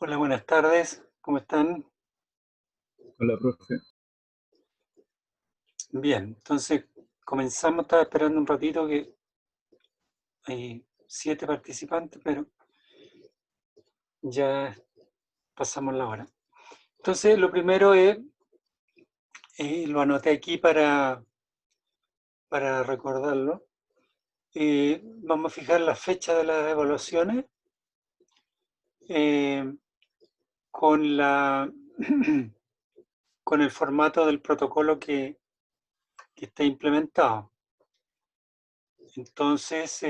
Hola, buenas tardes. ¿Cómo están? Hola, profe. Bien, entonces comenzamos. Estaba esperando un ratito que hay 7 participantes, pero ya pasamos la hora. Entonces, lo primero es, lo anoté aquí para recordarlo. Vamos a fijar la fecha de las evaluaciones eh, con con el formato del protocolo que está implementado. Entonces,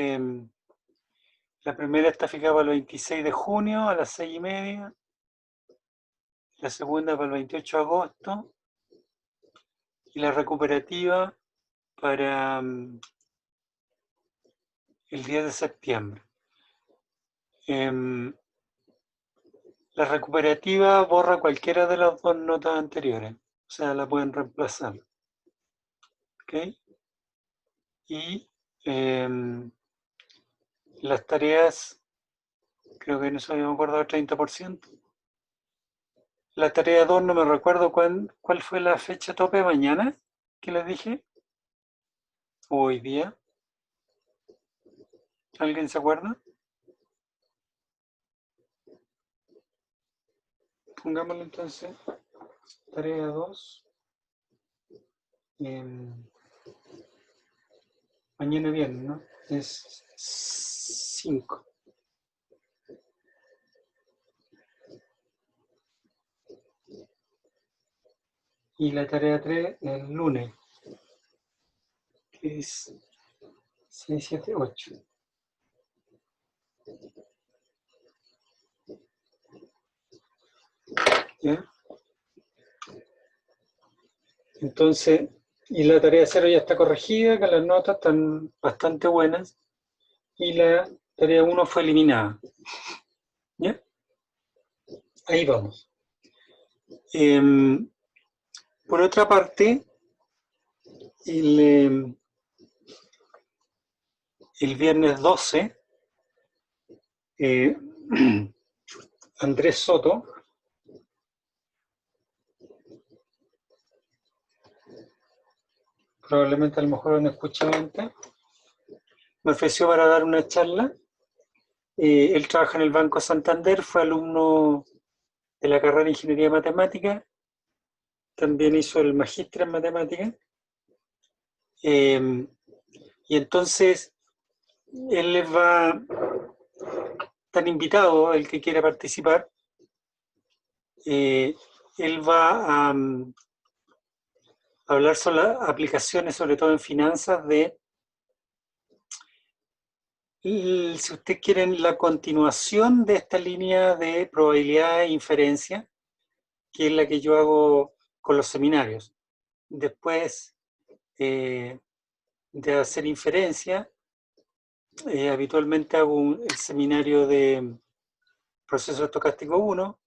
la primera está fijada para el 26 de junio a las 6:30, la segunda para el 28 de agosto y la recuperativa para el 10 de septiembre. La recuperativa borra cualquiera de las dos notas anteriores, o sea, la pueden reemplazar. ¿Ok? Y las tareas, creo que en eso habíamos acordado 30%. La tarea 2 no me recuerdo cuál fue la fecha tope, mañana, que les dije, o hoy día. ¿Alguien se acuerda? Pongámoslo entonces, tarea 2. Mañana viernes, ¿no? Es 5. Y la tarea 3 el lunes, que es 6, 7, 8. ¿Ya? Entonces, y la tarea 0 ya está corregida, que las notas están bastante buenas. Y la tarea 1 fue eliminada. ¿Ya? Ahí vamos. Por otra parte, el, el viernes 12, Andrés Soto probablemente a lo mejor lo han escuchado antes, me ofreció para dar una charla. Él trabaja en el Banco Santander, fue alumno de la carrera de Ingeniería Matemática, también hizo el magíster en Matemática. Y entonces, él les va, tan invitado, el que quiera participar, él va a hablar sobre las aplicaciones, sobre todo en finanzas, si ustedes quieren, la continuación de esta línea de probabilidad e inferencia, que es la que yo hago con los seminarios. Después de hacer inferencia, habitualmente hago el seminario de proceso estocástico 1.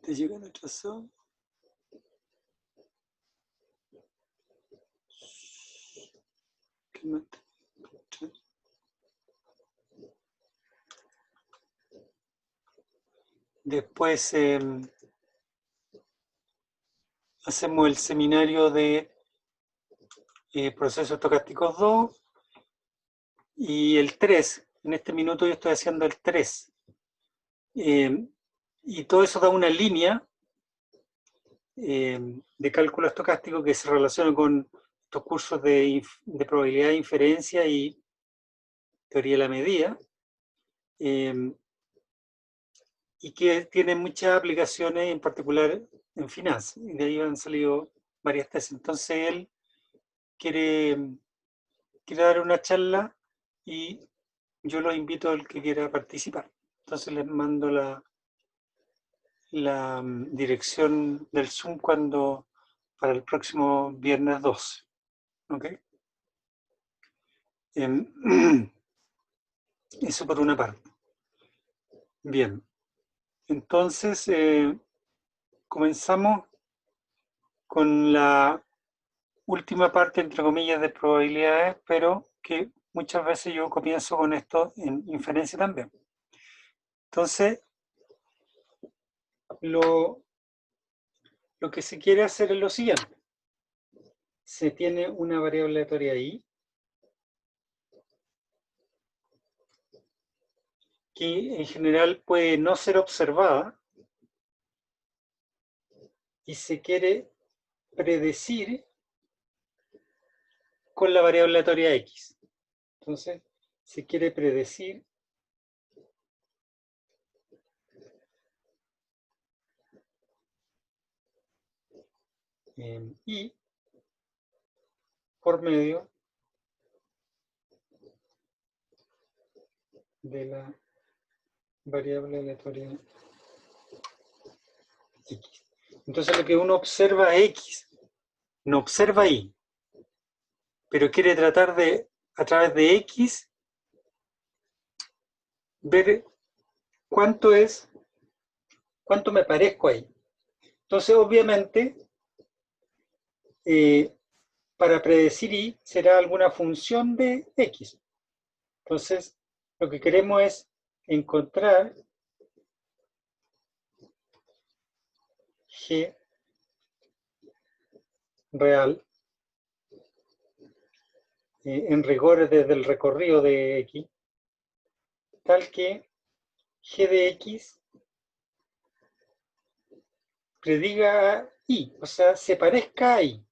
¿Te llegan atrasados? Después hacemos el seminario de procesos estocásticos 2 y el 3. En este minuto yo estoy haciendo el 3. Y todo eso da una línea de cálculo estocástico que se relaciona con estos cursos de probabilidad de inferencia y teoría de la medida, y que tiene muchas aplicaciones, en particular en finanzas, y de ahí han salido varias tesis. Entonces él quiere dar una charla y yo lo invito al que quiera participar. Entonces les mando la dirección del Zoom para el próximo viernes 12. ¿Ok? Eso por una parte. Bien, entonces comenzamos con la última parte, entre comillas, de probabilidades, pero porque muchas veces yo comienzo con esto en inferencia también. Entonces, lo que se quiere hacer es lo siguiente. Se tiene una variable aleatoria i, que en general puede no ser observada, y se quiere predecir con la variable aleatoria x. Entonces, se quiere predecir y por medio de la variable aleatoria x. Entonces lo que uno observa es x, no observa y, pero quiere tratar de, a través de x, ver cuánto me parezco ahí. Entonces, obviamente, para predecir y será alguna función de x. Entonces, lo que queremos es encontrar g real, en rigor desde el recorrido de x, tal que g de x prediga a y, o sea, se parezca a y.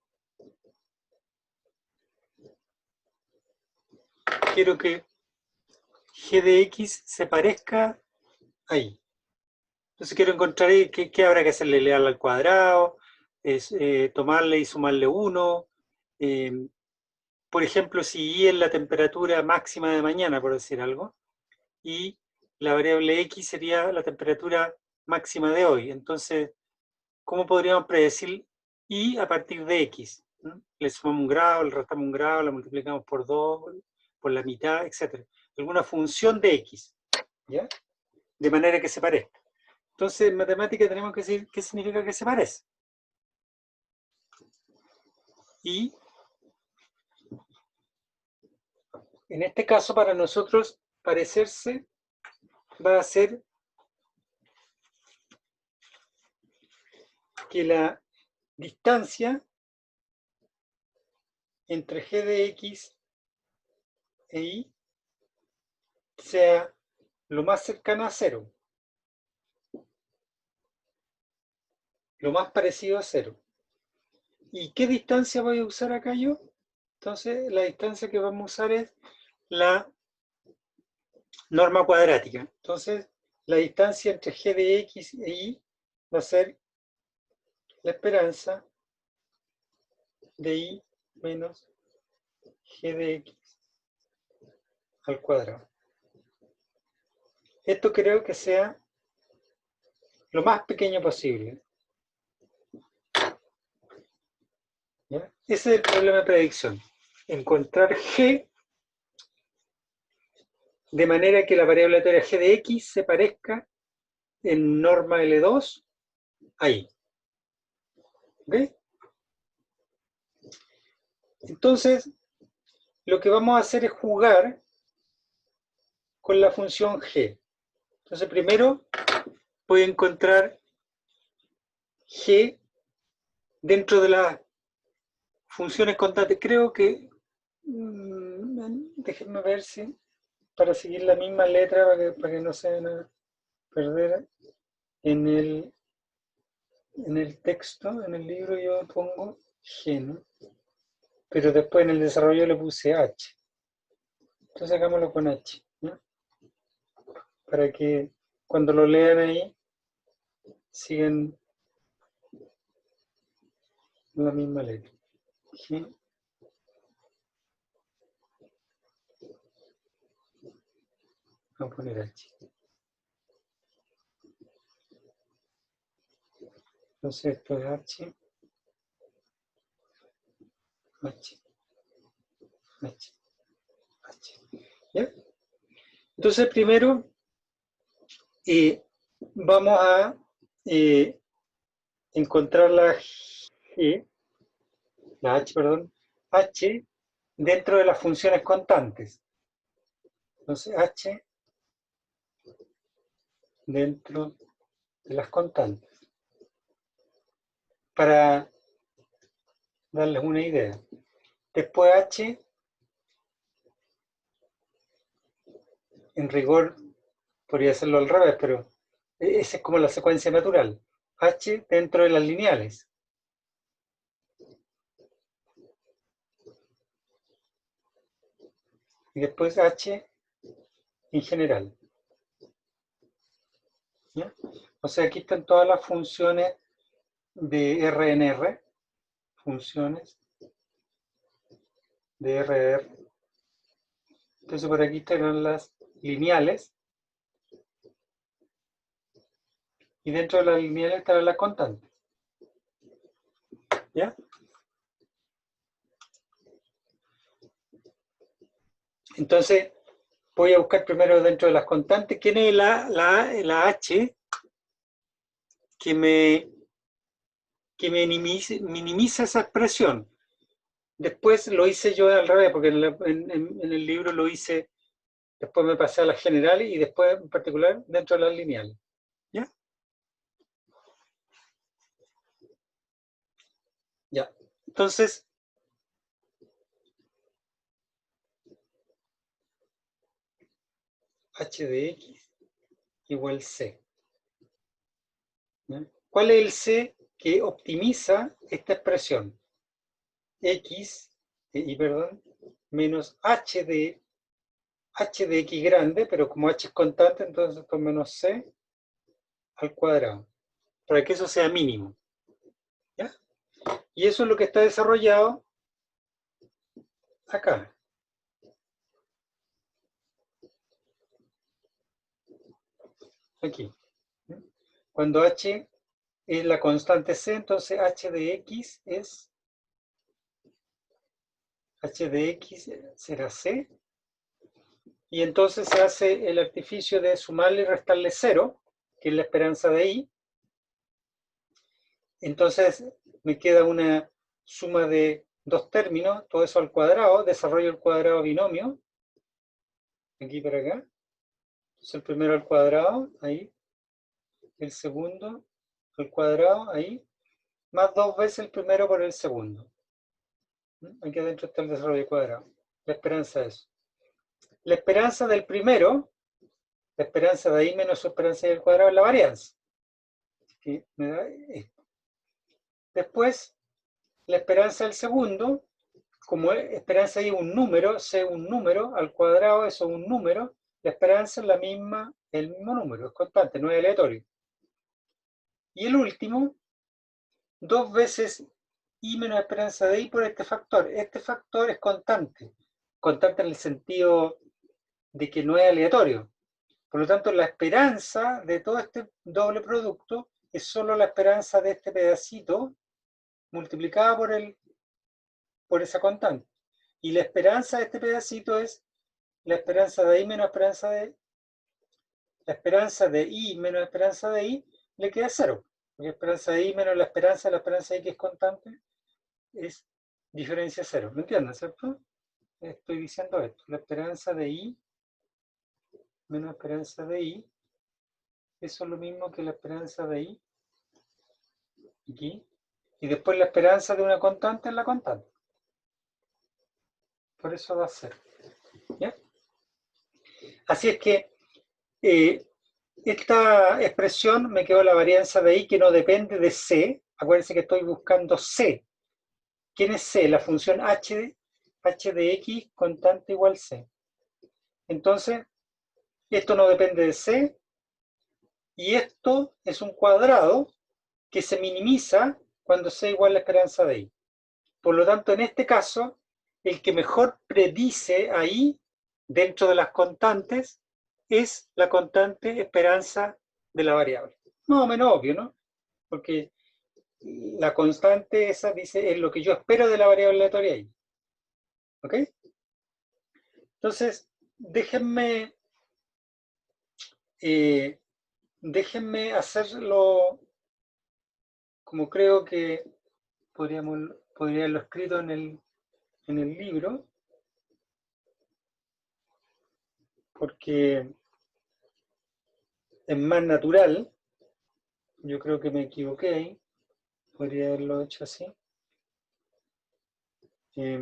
Quiero que g de x se parezca a y. Entonces quiero encontrar qué habrá que hacerle, leal al cuadrado, tomarle y sumarle 1. Por ejemplo, si y es la temperatura máxima de mañana, por decir algo, y la variable x sería la temperatura máxima de hoy. Entonces, ¿cómo podríamos predecir y a partir de x? Le sumamos un grado, le restamos un grado, la multiplicamos por 2, por la mitad, etc. Alguna función de x, ¿ya? De manera que se parezca. Entonces, en matemática tenemos que decir qué significa que se parece. Y en este caso, para nosotros, parecerse va a ser que la distancia entre g de x e y sea lo más cercana a cero, lo más parecido a cero. ¿Y qué distancia voy a usar acá yo? Entonces, la distancia que vamos a usar es la norma cuadrática. Entonces, la distancia entre g de x e y va a ser la esperanza de y menos g de x al cuadrado. Esto creo que sea lo más pequeño posible. ¿Ya? Ese es el problema de predicción. Encontrar g de manera que la variable aleatoria g de x se parezca en norma L2 ahí. ¿Ok? Entonces, lo que vamos a hacer es jugar con la función g. Entonces, primero voy a encontrar g dentro de las funciones constantes. Creo que, déjenme ver si, para seguir la misma letra, para que no se van a perder, en el texto, en el libro yo pongo g, ¿no? Pero después en el desarrollo le puse h. Entonces hagámoslo con h, ¿no? Para que cuando lo lean ahí sigan la misma letra. G. Vamos a poner h. Entonces esto es h, h, h, h. ¿Ya? Entonces primero vamos a encontrar la h, perdón, h dentro de las funciones constantes. Entonces, h dentro de las constantes. Para darles una idea. Después h, en rigor, podría hacerlo al revés, pero esa es como la secuencia natural. H dentro de las lineales. Y después H en general. ¿Ya? O sea, aquí están todas las funciones de RNR. Funciones de RR. Entonces por aquí están las lineales. Y dentro de las lineales estarán las constantes. ¿Ya? Entonces, voy a buscar primero dentro de las constantes. ¿Quién es la H que minimiza esa expresión? Después lo hice yo al revés, porque en el libro lo hice, después me pasé a las generales y después en particular dentro de las lineales. ¿Ya? Ya. Entonces, h de x igual c. ¿Ya? ¿Cuál es el c que optimiza esta expresión? X, perdón, menos h de x grande, pero como h es constante, entonces esto es menos c al cuadrado, para que eso sea mínimo. ¿Ya? Y eso es lo que está desarrollado acá. Aquí. Cuando h es la constante c, entonces h de x es, h de x será c, y entonces se hace el artificio de sumarle y restarle 0, que es la esperanza de i. Entonces me queda una suma de dos términos, todo eso al cuadrado, desarrollo el cuadrado binomio, aquí para acá. Entonces el primero al cuadrado, ahí, el segundo al cuadrado, ahí, más dos veces el primero por el segundo. Aquí adentro está el desarrollo cuadrado. La esperanza de eso. La esperanza del primero, la esperanza de ahí menos su esperanza del cuadrado es la varianza. Que me da esto. Después, la esperanza del segundo, como esperanza ahí un número, c un número, al cuadrado eso es un número, la esperanza es la misma, el mismo número, es constante, no es aleatorio. Y el último, dos veces i menos esperanza de i por este factor. Este factor es constante en el sentido de que no es aleatorio. Por lo tanto, la esperanza de todo este doble producto es solo la esperanza de este pedacito multiplicada por esa constante. Y la esperanza de este pedacito es la esperanza de i menos esperanza de la esperanza de i menos esperanza de i le queda 0. Porque la esperanza de i menos la esperanza de i que es constante es diferencia 0. ¿Me entienden, cierto? Estoy diciendo esto. La esperanza de i menos esperanza de i, eso es lo mismo que la esperanza de i aquí, y después la esperanza de una constante en la constante. Por eso va a ser. ¿Ya? Así es que esta expresión me quedó la varianza de i que no depende de c. Acuérdense que estoy buscando c. ¿Quién es c? La función h de x constante igual c. Entonces, esto no depende de c, y esto es un cuadrado que se minimiza cuando c igual a la esperanza de i. Por lo tanto, en este caso, el que mejor predice ahí, dentro de las constantes, es la constante esperanza de la variable. Más o menos obvio, ¿no? Porque la constante esa dice es lo que yo espero de la variable aleatoria ahí. ¿Ok? Entonces, déjenme hacerlo como creo que podría haberlo escrito en el libro. porque es más natural. Yo creo que me equivoqué ahí. Podría haberlo hecho así. Y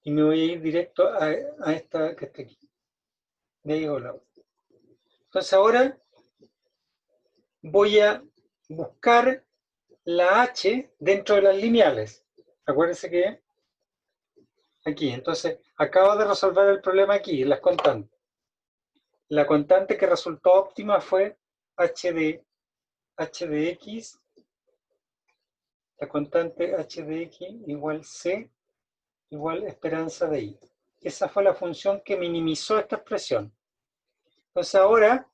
me voy a ir directo a esta que está aquí. De ahí volado. Entonces ahora voy a buscar la h dentro de las lineales. Acuérdense que aquí. Entonces acabo de resolver el problema aquí, las constantes. La constante que resultó óptima fue h de x. La constante h de x igual c igual esperanza de y. Esa fue la función que minimizó esta expresión. Entonces ahora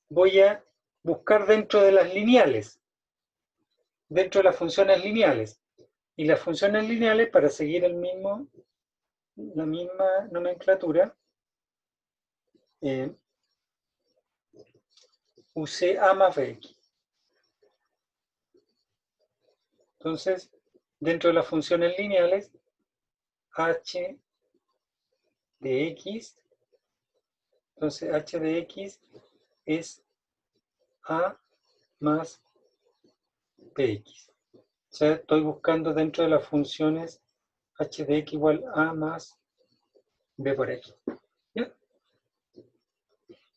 voy a buscar dentro de las lineales, dentro de las funciones lineales. Y las funciones lineales, para seguir la misma nomenclatura, usé a más bx. Entonces, dentro de las funciones lineales, h de x, entonces h de x es a más bx. O sea, estoy buscando dentro de las funciones h de x igual a más b por x. ¿Ya?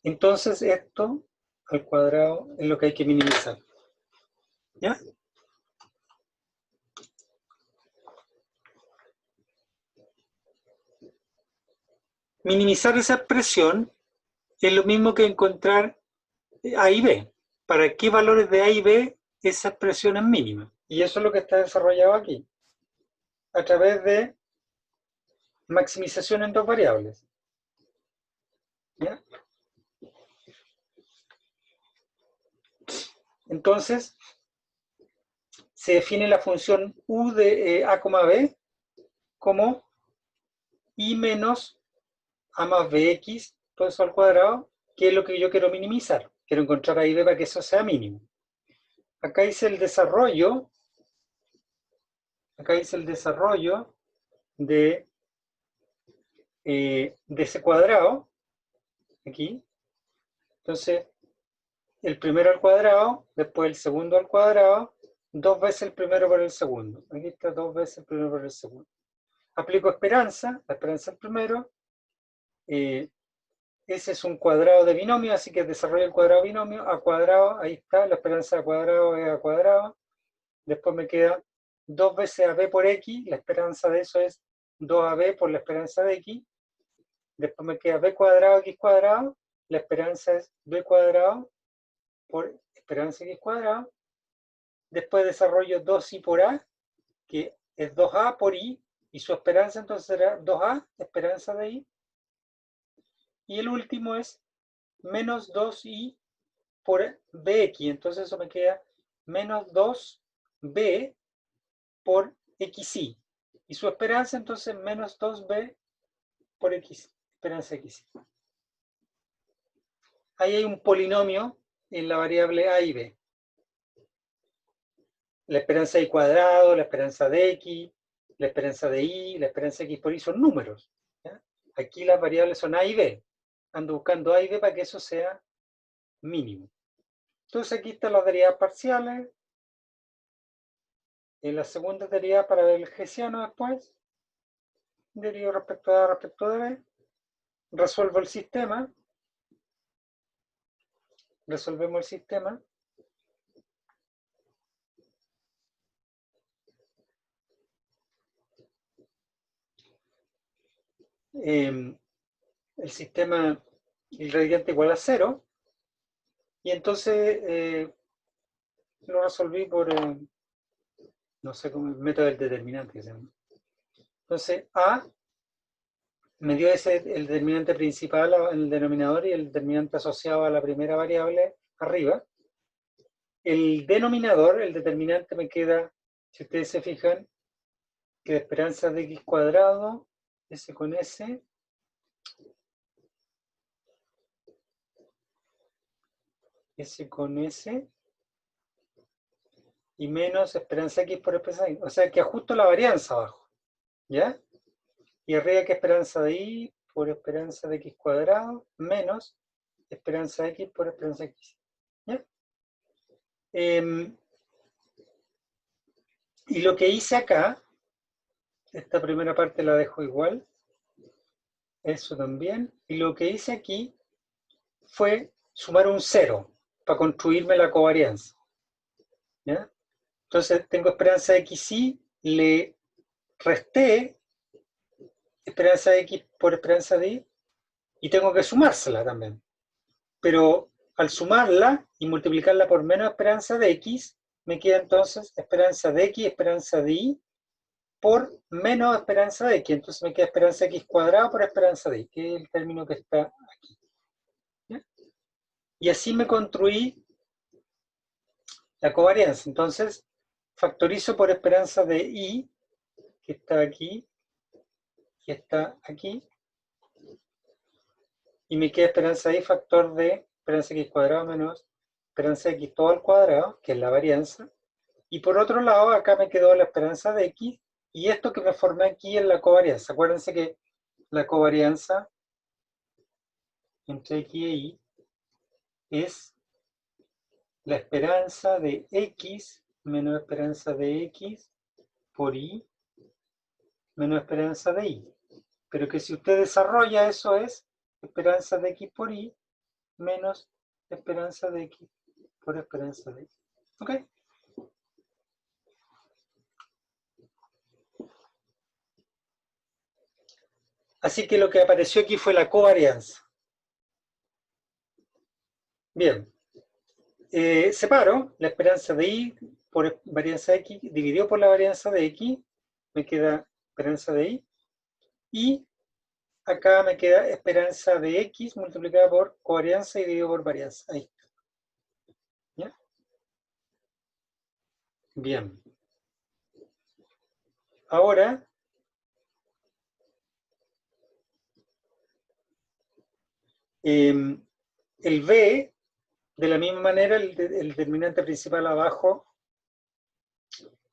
Entonces esto al cuadrado es lo que hay que minimizar. ¿Ya? Minimizar esa expresión es lo mismo que encontrar A y B. ¿Para qué valores de A y B esa expresión es mínima? Y eso es lo que está desarrollado aquí, a través de maximización en dos variables. ¿Ya? Entonces, se define la función u de a, b como i menos a más bx, todo eso al cuadrado, que es lo que yo quiero minimizar. Quiero encontrar a y b para que eso sea mínimo. Acá hice el desarrollo, de ese cuadrado, aquí. Entonces, el primero al cuadrado, después el segundo al cuadrado, dos veces el primero por el segundo. Aquí está dos veces el primero por el segundo. Aplico esperanza, la esperanza el primero. Ese es un cuadrado de binomio, así que desarrollo el cuadrado binomio, a cuadrado, ahí está, la esperanza de cuadrado es a cuadrado. Después me queda dos veces a b por x, la esperanza de eso es 2ab por la esperanza de x. Después me queda b cuadrado, x cuadrado, la esperanza es b cuadrado por esperanza x cuadrado. Después desarrollo 2i por a, que es 2a por i, y su esperanza entonces será 2a, esperanza de i. Y el último es menos 2i por bx, entonces eso me queda menos 2b por xi. Y su esperanza entonces menos 2b por x, esperanza xi. Ahí hay un polinomio en la variable a y b. La esperanza de y cuadrado, la esperanza de x, la esperanza de y, la esperanza de x por y son números. ¿Ya? Aquí las variables son a y b. Ando buscando a y b para que eso sea mínimo. Entonces aquí están las derivadas parciales. En la segunda derivada para ver el hessiano después. Derivo respecto de a respecto de b. Resuelvo el sistema. Resolvemos el sistema. El sistema, el gradiente igual a 0. Y entonces lo resolví por, no sé cómo, el método del determinante que se llama. Entonces, A me dio el determinante principal en el denominador y el determinante asociado a la primera variable arriba. El denominador, el determinante me queda, si ustedes se fijan, que de esperanza de x cuadrado, S con S, S con S, y menos esperanza x por esperanza x. O sea que ajusto la varianza abajo. ¿Ya? Y arriba que esperanza de y por esperanza de x cuadrado menos esperanza de x por esperanza de x. ¿Ya? Y lo que hice acá, esta primera parte la dejo igual, eso también, y lo que hice aquí fue sumar un 0 para construirme la covarianza. ¿Ya? Entonces tengo esperanza de xy, le resté esperanza de x por esperanza de y, y tengo que sumársela también. Pero al sumarla y multiplicarla por menos esperanza de x, me queda entonces esperanza de x, esperanza de y, por menos esperanza de x. Entonces me queda esperanza de x cuadrado por esperanza de y, que es el término que está aquí. ¿Ya? Y así me construí la covarianza. Entonces, factorizo por esperanza de y, que está aquí, que está aquí, y me queda esperanza de y factor de esperanza de x cuadrado menos esperanza de x todo al cuadrado, que es la varianza. Y por otro lado, acá me quedó la esperanza de x, y esto que me formé aquí es la covarianza. Acuérdense que la covarianza entre x e y es la esperanza de x menos esperanza de x por y menos esperanza de y. Pero que si usted desarrolla eso es esperanza de x por y menos esperanza de x por esperanza de y. ¿Ok? Así que lo que apareció aquí fue la covarianza. Bien. Separo la esperanza de y por varianza de x, dividido por la varianza de x, me queda esperanza de y, y acá me queda esperanza de x multiplicada por covarianza y dividido por varianza. Ahí está. ¿Ya? Bien. Ahora, el b, de la misma manera, el determinante principal abajo,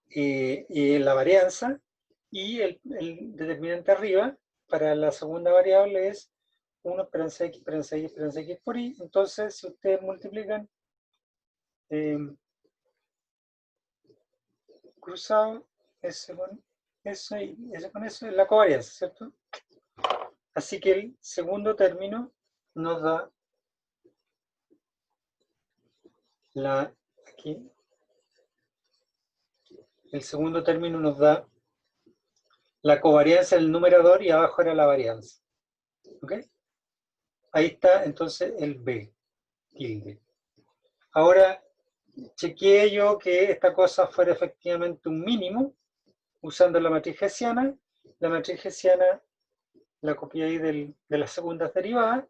la varianza, y el determinante arriba, para la segunda variable es 1 esperanza x, esperanza y, esperanza x por y. Entonces, si ustedes multiplican cruzado, S con eso y S con eso es la covarianza, ¿cierto? Así que el segundo término nos da aquí, el segundo término nos da la covarianza del numerador y abajo era la varianza. ¿Ok? Ahí está entonces el B, tilde. Ahora, chequeé yo que esta cosa fuera efectivamente un mínimo, usando la matriz hessiana. La matriz hessiana la copié ahí de las segundas derivadas,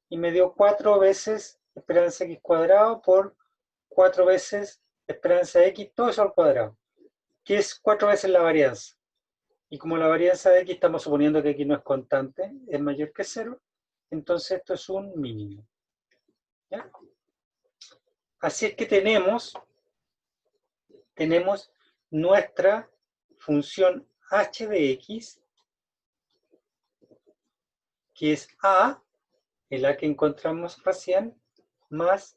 y me dio 4 veces esperanza x cuadrado por 4 veces esperanza x, todo eso al cuadrado, que es 4 veces la varianza. Y como la varianza de x estamos suponiendo que x no es constante, es mayor que 0, entonces esto es un mínimo. ¿Ya? Así es que tenemos nuestra función h de x, que es a, el a que encontramos recién, más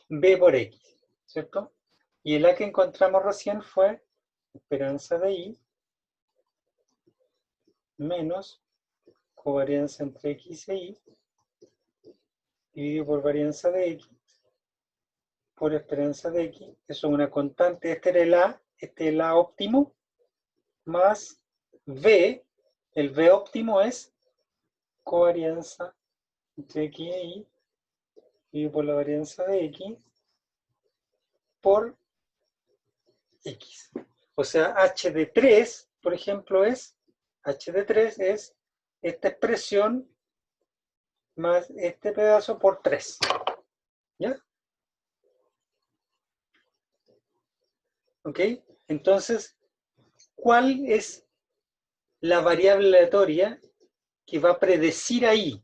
b por x, ¿cierto? Y el a que encontramos recién fue esperanza de y menos covarianza entre x e y dividido por varianza de x por esperanza de x. Eso es una constante. Este era el a, este es el a óptimo, más v. El v óptimo es covarianza entre x e y dividido por la varianza de x por x. O sea, h de 3, por ejemplo, h de 3 es esta expresión más este pedazo por 3. ¿Ya? ¿Ok? Entonces, ¿cuál es la variable aleatoria que va a predecir ahí?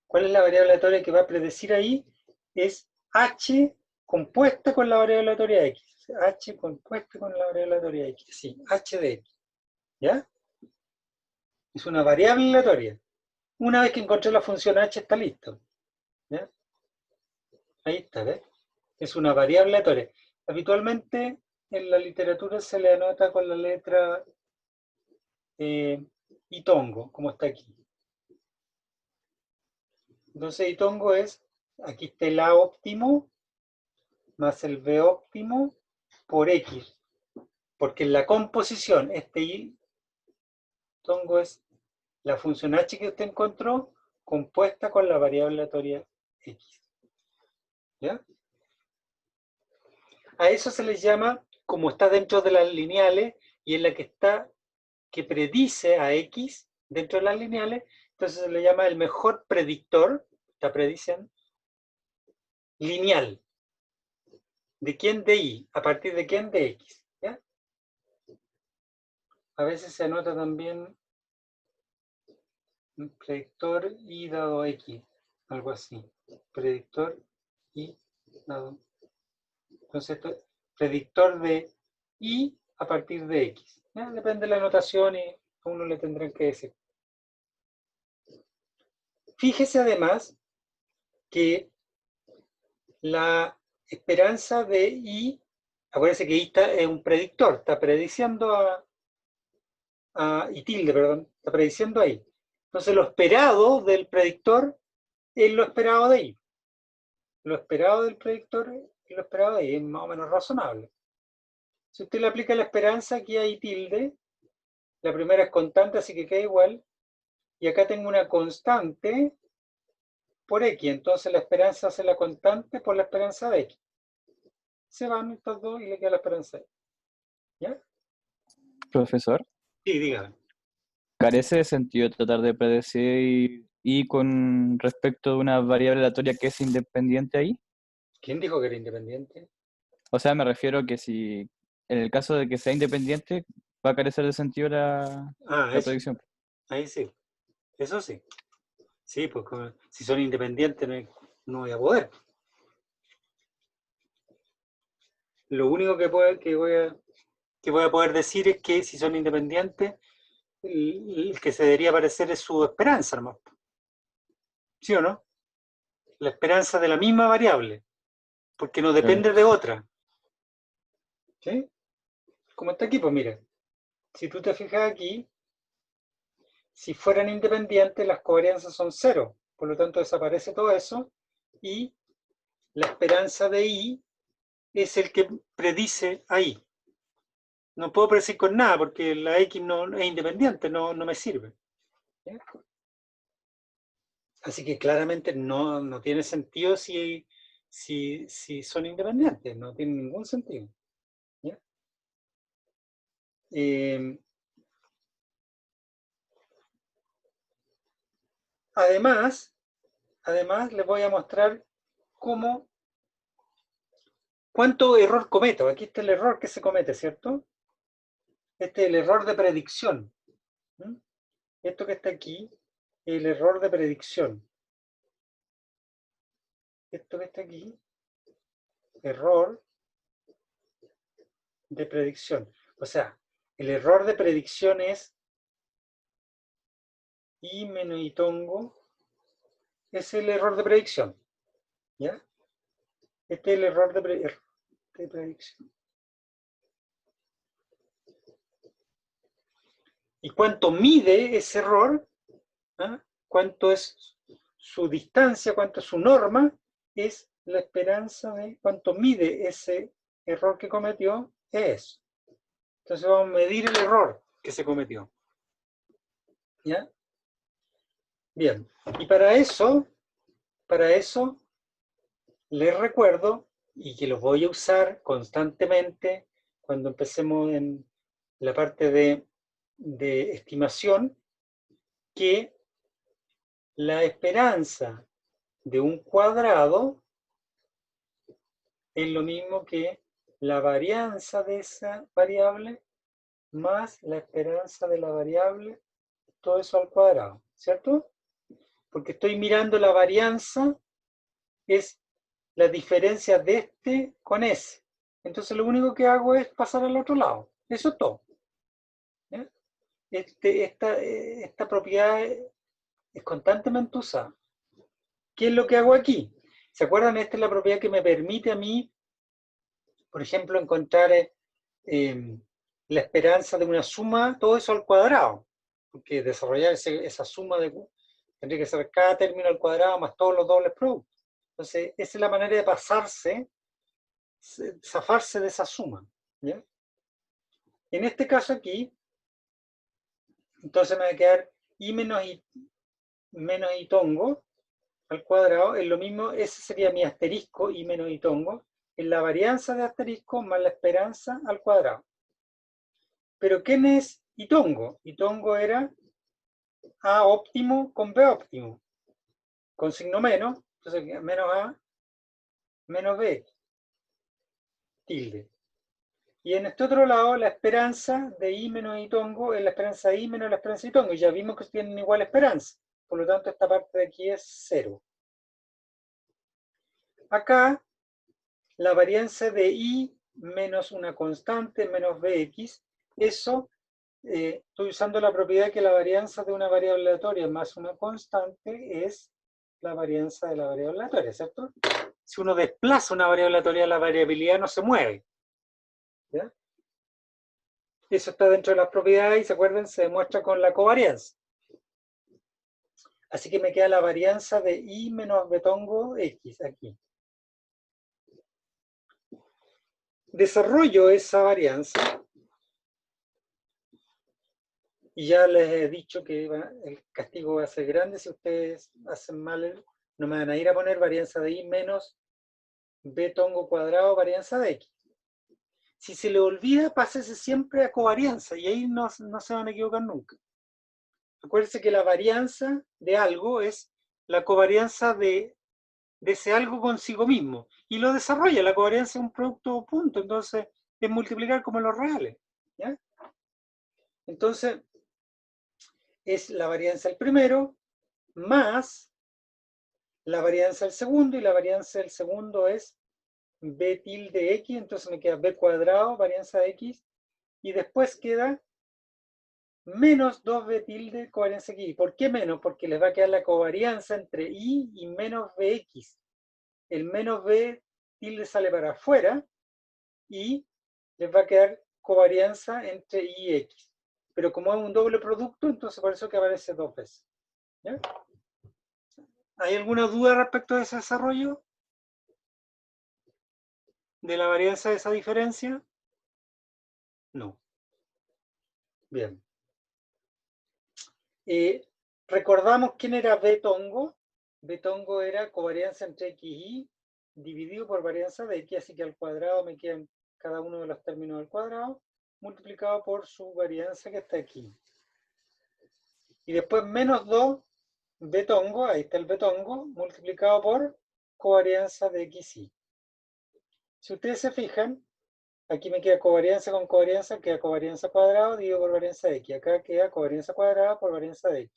¿Cuál es la variable aleatoria que va a predecir ahí? Es h compuesta con la variable aleatoria x. H compuesta con la variable aleatoria x. Sí, h de x. ¿Ya? Es una variable aleatoria. Una vez que encontré la función h está listo. ¿Ya? Ahí está, ¿ves? Es una variable aleatoria. Habitualmente en la literatura se le anota con la letra itongo, como está aquí. Entonces itongo es, aquí está el a óptimo más el b óptimo por x. Porque en la composición, este itongo es la función h que usted encontró compuesta con la variable aleatoria x. ¿Ya? A eso se les llama, como está dentro de las lineales y en la que está, que predice a x dentro de las lineales, entonces se le llama el mejor predictor, la predicción lineal. ¿De quién? De y. ¿A partir de quién? De x. ¿Ya? A veces se anota también un predictor y dado x, algo así. Predictor y dado. Entonces, esto, predictor de y a partir de x. ¿Ya? Depende de la notación y a uno le tendrán que decir. Fíjese además que la esperanza de I, acuérdense que I es un predictor, está prediciendo y tilde, perdón, está prediciendo ahí. Entonces lo esperado del predictor es lo esperado de I. Lo esperado del predictor es lo esperado de I, es más o menos razonable. Si usted le aplica la esperanza, aquí hay tilde, la primera es constante, así que queda igual, y acá tengo una constante por X, entonces la esperanza hace la constante por la esperanza de X. Se van estos dos y le queda la esperanza de X. ¿Ya? Profesor, Sí, dígame. ¿carece de sentido tratar de predecir y con respecto de una variable aleatoria que es independiente ahí? ¿Quién dijo que era independiente? O sea, me refiero a que si en el caso de que sea independiente, va a carecer de sentido Ah, la eso. predicción. Ahí sí. Eso sí. Sí, pues si son independientes no voy a poder. Lo único que voy a poder decir es que si son independientes, el que se debería parecer es su esperanza, hermano. ¿Sí o no? La esperanza de la misma variable, porque no Claro. depende de otra. ¿Sí? Como está aquí, pues mira, si tú te fijas aquí, si fueran independientes, las covarianzas son cero. Por lo tanto, desaparece todo eso y la esperanza de I es el que predice a I. No puedo predecir con nada porque la X no es independiente, no me sirve. ¿Sí? Así que claramente no tiene sentido si son independientes, no tiene ningún sentido. ¿Ya? Además, les voy a mostrar cuánto error cometo. Aquí está el error que se comete, ¿cierto? Este es el error de predicción. ¿Mm? Esto que está aquí, el error de predicción. Esto que está aquí, error de predicción. O sea, el error de predicción es I menos itongo, es el error de predicción. ¿Ya? Este es el error de predicción. ¿Y cuánto mide ese error? ¿Ah? ¿Cuánto es su distancia? ¿Cuánto es su norma? Es la esperanza de cuánto mide ese error que cometió. Es. Entonces vamos a medir el error que se cometió. ¿Ya? Bien. Y para eso les recuerdo, y que los voy a usar constantemente cuando empecemos en la parte de estimación, que la esperanza de un cuadrado es lo mismo que la varianza de esa variable más la esperanza de la variable, todo eso al cuadrado, ¿cierto? Porque estoy mirando la varianza, es la diferencia de este con ese. Entonces lo único que hago es pasar al otro lado. Eso es todo. ¿Ya? esta propiedad es constantemente usada. ¿Qué es lo que hago aquí? ¿Se acuerdan? Esta es la propiedad que me permite a mí, por ejemplo, encontrar la esperanza de una suma, todo eso al cuadrado. Porque desarrollar esa suma tendría que ser cada término al cuadrado más todos los dobles productos. Entonces, esa es la manera de zafarse de esa suma. ¿Ya? En este caso aquí, entonces me va a quedar i menos i tongo al cuadrado, es lo mismo, ese sería mi asterisco, i menos i tongo, es la varianza de asterisco más la esperanza al cuadrado. Pero ¿quién es i tongo? I tongo era a óptimo con b óptimo, con signo menos, entonces menos a menos b, tilde. Y en este otro lado, la esperanza de i menos i tongo es la esperanza de i menos la esperanza de i tongo, y ya vimos que tienen igual esperanza, por lo tanto esta parte de aquí es 0. Acá, la varianza de i menos una constante menos bx, eso estoy usando la propiedad que la varianza de una variable aleatoria más una constante es la varianza de la variable aleatoria, ¿cierto? Si uno desplaza una variable aleatoria, la variabilidad no se mueve. ¿Ya? Eso está dentro de las propiedades y se acuerdan, se demuestra con la covarianza. Así que me queda la varianza de i menos betongo x aquí. Desarrollo esa varianza y ya les he dicho que el castigo va a ser grande si ustedes hacen mal. No me van a ir a poner varianza de i menos b tongo cuadrado varianza de x. Si se le olvida, pásese siempre a covarianza y ahí no se van a equivocar nunca. Acuérdense que la varianza de algo es la covarianza de ese algo consigo mismo. Y lo desarrolla, la covarianza es un producto punto, entonces es multiplicar como los reales. ¿Ya? Entonces, es la varianza del primero más la varianza del segundo, y la varianza del segundo es b tilde x, entonces me queda b cuadrado, varianza de x, y después queda menos 2b tilde covarianza x. ¿Por qué menos? Porque les va a quedar la covarianza entre y menos bx. El menos b tilde sale para afuera y les va a quedar covarianza entre y y x. Pero como es un doble producto, entonces por eso que aparece dos veces. ¿Ya? ¿Hay alguna duda respecto a ese desarrollo? ¿De la varianza de esa diferencia? No. Bien. Recordamos quién era B tongo. B tongo era covarianza entre x y dividido por varianza de x, así que al cuadrado me quedan cada uno de los términos al cuadrado, multiplicado por su varianza que está aquí. Y después menos 2 B tongo, ahí está el B tongo, multiplicado por covarianza de x y. Si ustedes se fijan, aquí me queda covarianza con covarianza, queda covarianza cuadrado dividido por varianza de x. Acá queda covarianza cuadrada por varianza de x.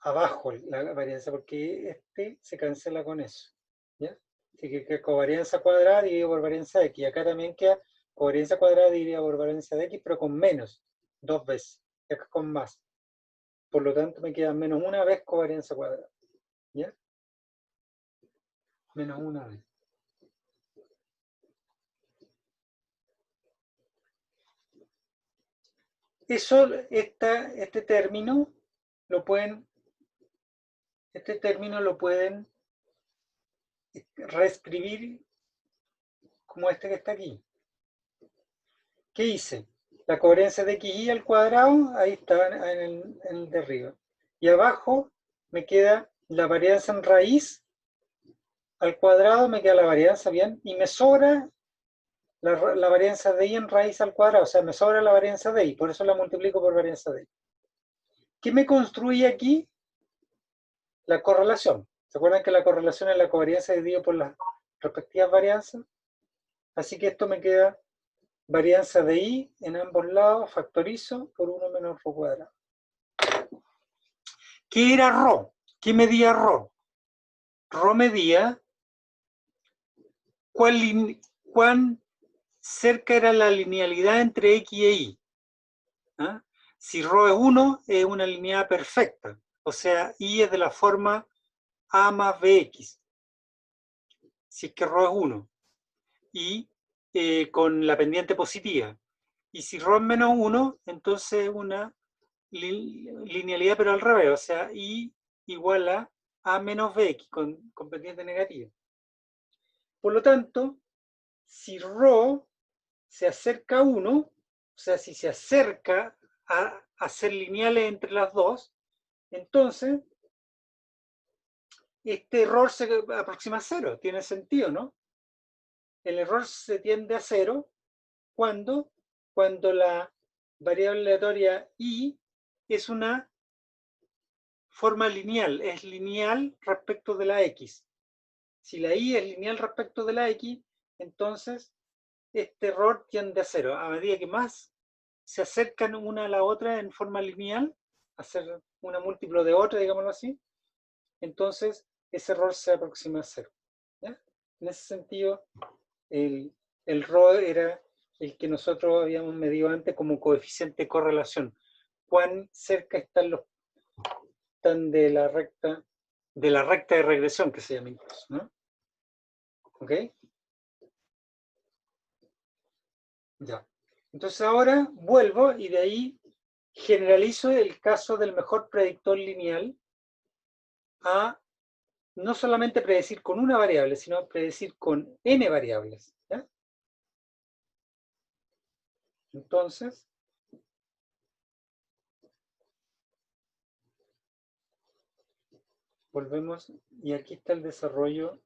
Abajo la varianza, porque este se cancela con eso. ¿Ya? Así que queda covarianza cuadrada dividido por varianza de x. Acá también queda covarianza cuadrada dividida por varianza de x, pero con menos, 2 veces. Y acá con más. Por lo tanto, me queda menos una vez covarianza cuadrada. ¿Ya? Menos una vez. Eso, este término lo pueden reescribir como este que está aquí. ¿Qué hice? La covarianza de xy al cuadrado, ahí está en el de arriba. Y abajo me queda la varianza en raíz al cuadrado, me queda la varianza, bien, y me sobra la varianza de y en raíz al cuadrado, o sea, me sobra la varianza de y, por eso la multiplico por varianza de y. ¿Qué me construye aquí? La correlación. ¿Se acuerdan que la correlación es la covarianza dividido por las respectivas varianzas? Así que esto me queda varianza de y en ambos lados, factorizo por 1 menos ρ cuadrado. ¿Qué era ρ? ¿Qué medía ρ? ρ medía cuán cerca era la linealidad entre x e y. ¿ah? Si ρ es 1, es una linealidad perfecta. O sea, y es de la forma a más bx. Si es que ρ es 1. Y con la pendiente positiva. Y si ρ es menos 1, entonces una linealidad pero al revés. O sea, y igual a menos bx con pendiente negativa. Por lo tanto, si ρ se acerca a 1, o sea, si se acerca a ser lineales entre las dos, entonces este error se aproxima a 0. Tiene sentido, ¿no? El error se tiende a 0 cuando la variable aleatoria y es una forma lineal, es lineal respecto de la x. Si la y es lineal respecto de la x, entonces este error tiende a 0. A medida que más se acercan una a la otra en forma lineal, a ser una múltiplo de otra, digámoslo así, entonces ese error se aproxima a 0. ¿Ya? En ese sentido, el ρ era el que nosotros habíamos medido antes como coeficiente de correlación. Cuán cerca están de la recta de regresión, que se llama incluso, ¿no? ¿Ok? Ya. Entonces ahora vuelvo y de ahí generalizo el caso del mejor predictor lineal a no solamente predecir con una variable, sino predecir con n variables. ¿Ya? Entonces, volvemos y aquí está el desarrollo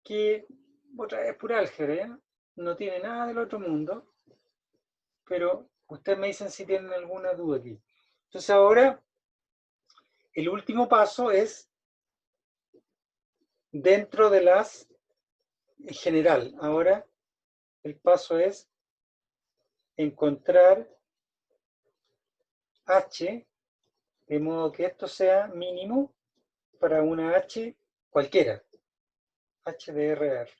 que, otra vez pura álgebra, ¿ya? No tiene nada del otro mundo, pero ustedes me dicen si tienen alguna duda aquí. Entonces ahora, el último paso es dentro de las en general. Ahora el paso es encontrar h, de modo que esto sea mínimo para una h cualquiera, h de RR.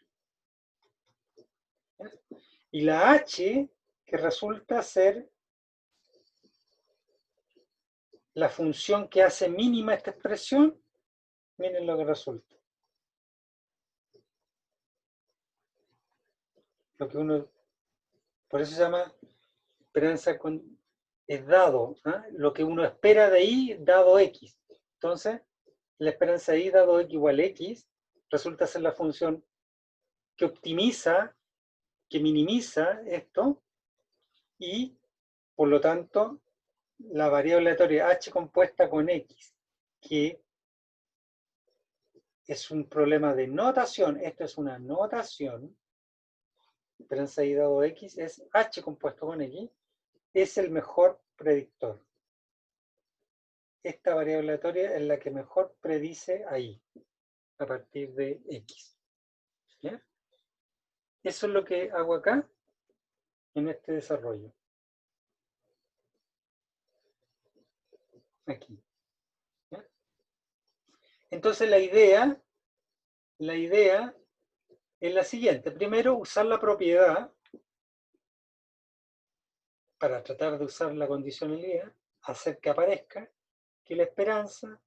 Y la h que resulta ser la función que hace mínima esta expresión, miren lo que resulta. Lo que uno, por eso se llama esperanza con, es dado, ¿eh? Lo que uno espera de y dado x. Entonces, la esperanza de y dado x igual x resulta ser la función que optimiza, que minimiza esto, y por lo tanto la variable aleatoria h compuesta con x, que es un problema de notación, esto es una notación, esperanza y dado x es h compuesto con x, es el mejor predictor. Esta variable aleatoria es la que mejor predice ahí, a partir de x. ¿Ya? Eso es lo que hago acá, en este desarrollo. Aquí. ¿Ya? Entonces la idea es la siguiente. Primero, usar la propiedad para tratar de usar la condicionalidad, hacer que aparezca que la esperanza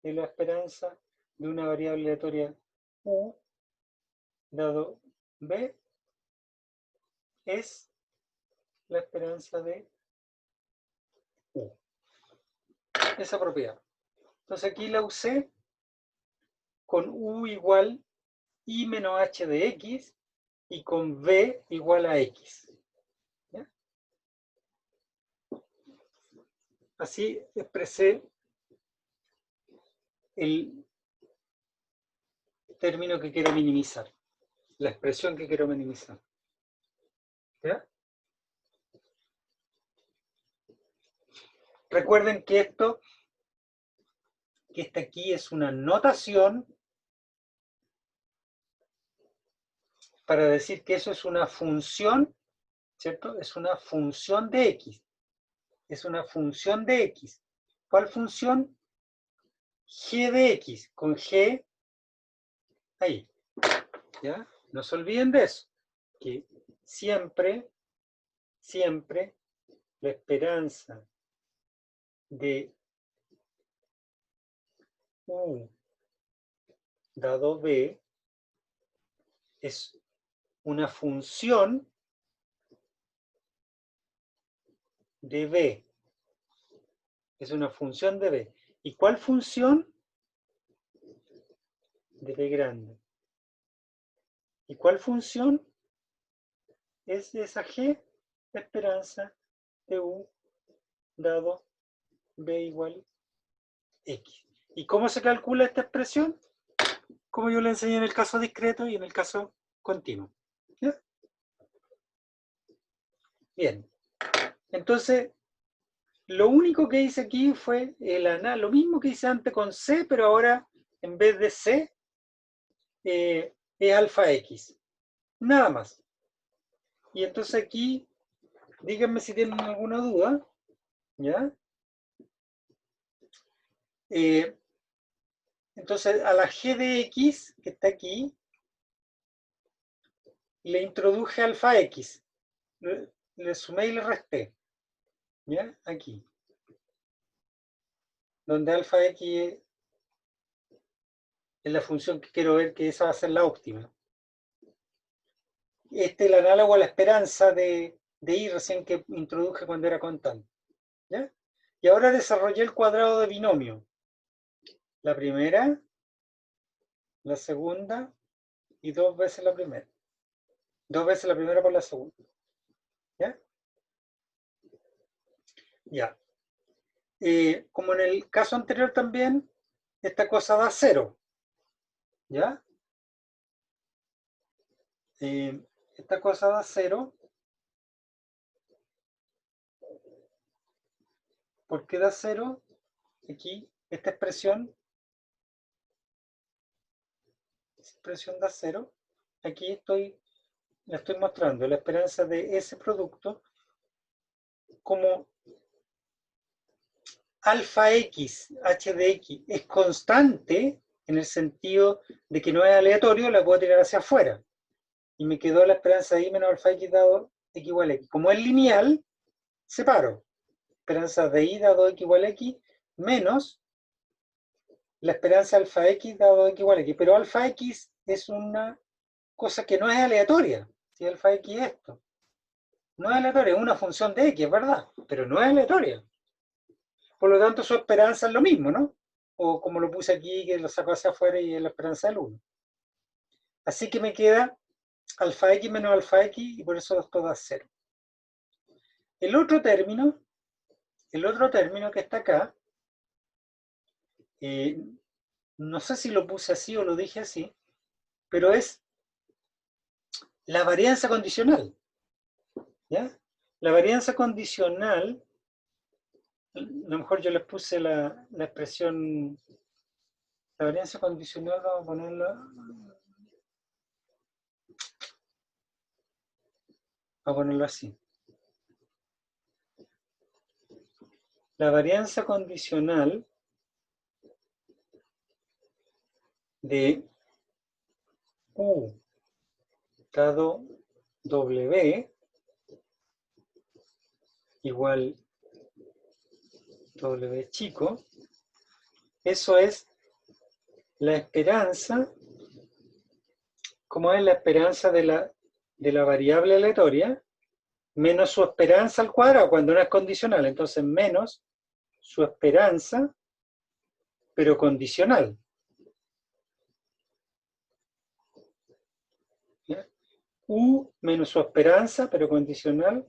es la esperanza de una variable aleatoria u dado b es la esperanza de u. Esa propiedad. Entonces aquí la usé con u igual i menos h de x y con b igual a x. ¿Ya? Así expresé el término que quiero minimizar, la expresión que quiero minimizar. ¿Ya? Recuerden que esta aquí es una notación para decir que eso es una función, ¿cierto? Es una función de x. Es una función de x. ¿Cuál función? G de x, con G ahí. ¿Ya? No se olviden de eso, que siempre la esperanza de U dado B es una función de B. Es una función de B. ¿Y cuál función? De B grande. ¿Y cuál función? Es esa G, la esperanza de U dado B igual X. ¿Y cómo se calcula esta expresión? Como yo le enseñé en el caso discreto y en el caso continuo. ¿Ya? Bien. Entonces, lo único que hice aquí fue lo mismo que hice antes con C, pero ahora en vez de C es alfa X. Nada más. Y entonces aquí, díganme si tienen alguna duda. ¿Ya? Entonces a la G de X, que está aquí, le introduje alfa X. Le sumé y le resté. ¿Ya? Aquí. Donde alfa X es la función que quiero ver, que esa va a ser la óptima. Este es el análogo a la esperanza de I recién que introduje cuando era constante. ¿Ya? Y ahora desarrollé el cuadrado de binomio. La primera, la segunda y dos veces la primera. Dos veces la primera por la segunda. ¿Ya? Ya. Como en el caso anterior también, esta cosa da 0. ¿Ya? Esta cosa da 0. ¿Por qué da 0? Aquí, esta expresión da 0. Aquí la estoy mostrando, la esperanza de ese producto como alfa X, h de X, es constante en el sentido de que no es aleatorio, la puedo tirar hacia afuera. Y me quedó la esperanza de I menos alfa X dado X igual a X. Como es lineal, separo. Esperanza de I dado X igual a X menos la esperanza de alfa X dado X igual a X. Pero alfa X es una cosa que no es aleatoria. Si alfa X es esto. No es aleatoria, es una función de X, es verdad, pero no es aleatoria. Por lo tanto, su esperanza es lo mismo, ¿no? O como lo puse aquí, que lo saco hacia afuera y es la esperanza del 1. Así que me queda alfa X menos alfa X y por eso esto da 0. El otro término que está acá, no sé si lo puse así o lo dije así, pero es la varianza condicional. ¿Ya? La varianza condicional, a lo mejor yo les puse la expresión, la varianza condicional, vamos a ponerlo así. La varianza condicional de U dado W igual W chico, eso es la esperanza, como es la esperanza de la variable aleatoria, menos su esperanza al cuadrado, cuando no es condicional, entonces menos su esperanza, pero condicional. ¿Ya? U menos su esperanza, pero condicional,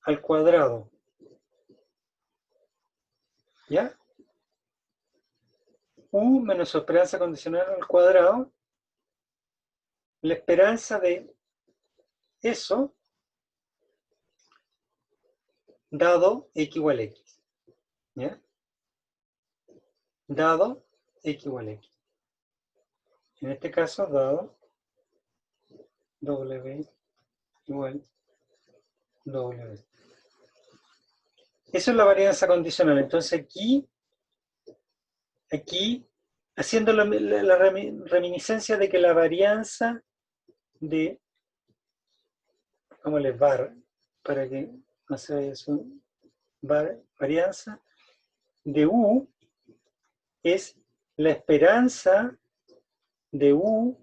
al cuadrado. ¿Ya? U menos su esperanza condicional al cuadrado, la esperanza de eso dado X igual a X. ¿Ya? Dado X igual a X. En este caso, dado W igual W. Eso es la varianza condicional. Entonces aquí haciendo la reminiscencia de que la varianza de, ¿cómo les va? Para que O sea, es una varianza de U es la esperanza de U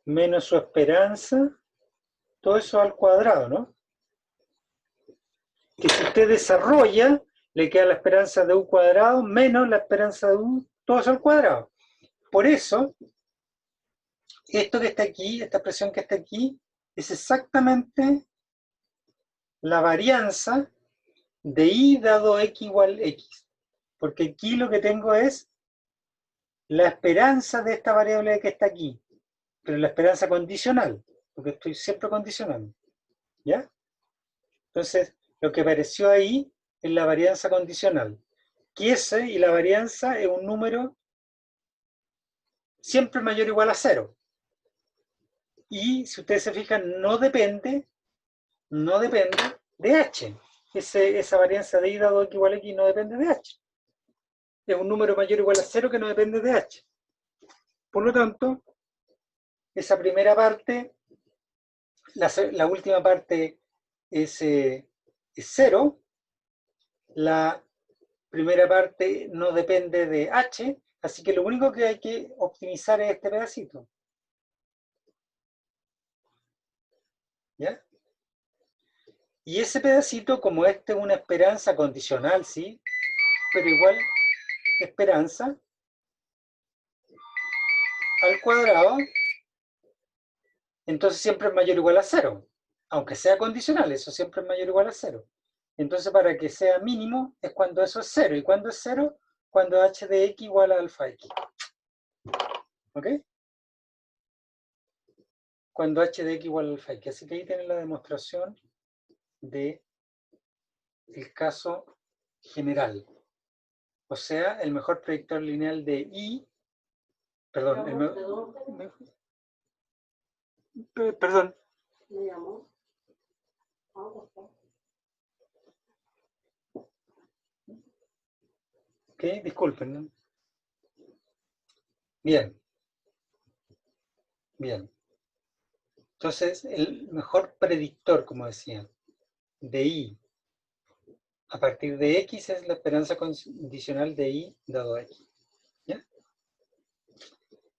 menos su esperanza, todo eso al cuadrado, ¿no? Que si usted desarrolla, le queda la esperanza de U cuadrado menos la esperanza de U, todo eso al cuadrado. Por eso, esto que está aquí, esta expresión que está aquí, es exactamente la varianza de y dado x igual x. Porque aquí lo que tengo es la esperanza de esta variable que está aquí, pero la esperanza condicional, porque estoy siempre condicionando. ¿Ya? Entonces, lo que apareció ahí es la varianza condicional. Que ese y la varianza es un número siempre mayor o igual a 0. Y si ustedes se fijan, no depende de h. Esa varianza de y dado x igual a x no depende de h. Es un número mayor o igual a 0 que no depende de h. Por lo tanto, esa primera parte, la última parte es 0, la primera parte no depende de h, así que lo único que hay que optimizar es este pedacito. ¿Ya? Y ese pedacito, como este es una esperanza condicional, ¿sí? Pero igual esperanza al cuadrado, entonces siempre es mayor o igual a 0. Aunque sea condicional, eso siempre es mayor o igual a 0. Entonces, para que sea mínimo, es cuando eso es 0. ¿Y cuándo es 0? Cuando h de x igual a alfa x. ¿Ok? Cuando h de x igual a alfa x. Así que ahí tienen la demostración de el caso general. O sea, el mejor predictor lineal de y, perdón, perdón. Ok, disculpen, ¿no? Bien. Bien. Entonces, el mejor predictor, como decía, de y a partir de x es la esperanza condicional de y dado x. ¿Ya?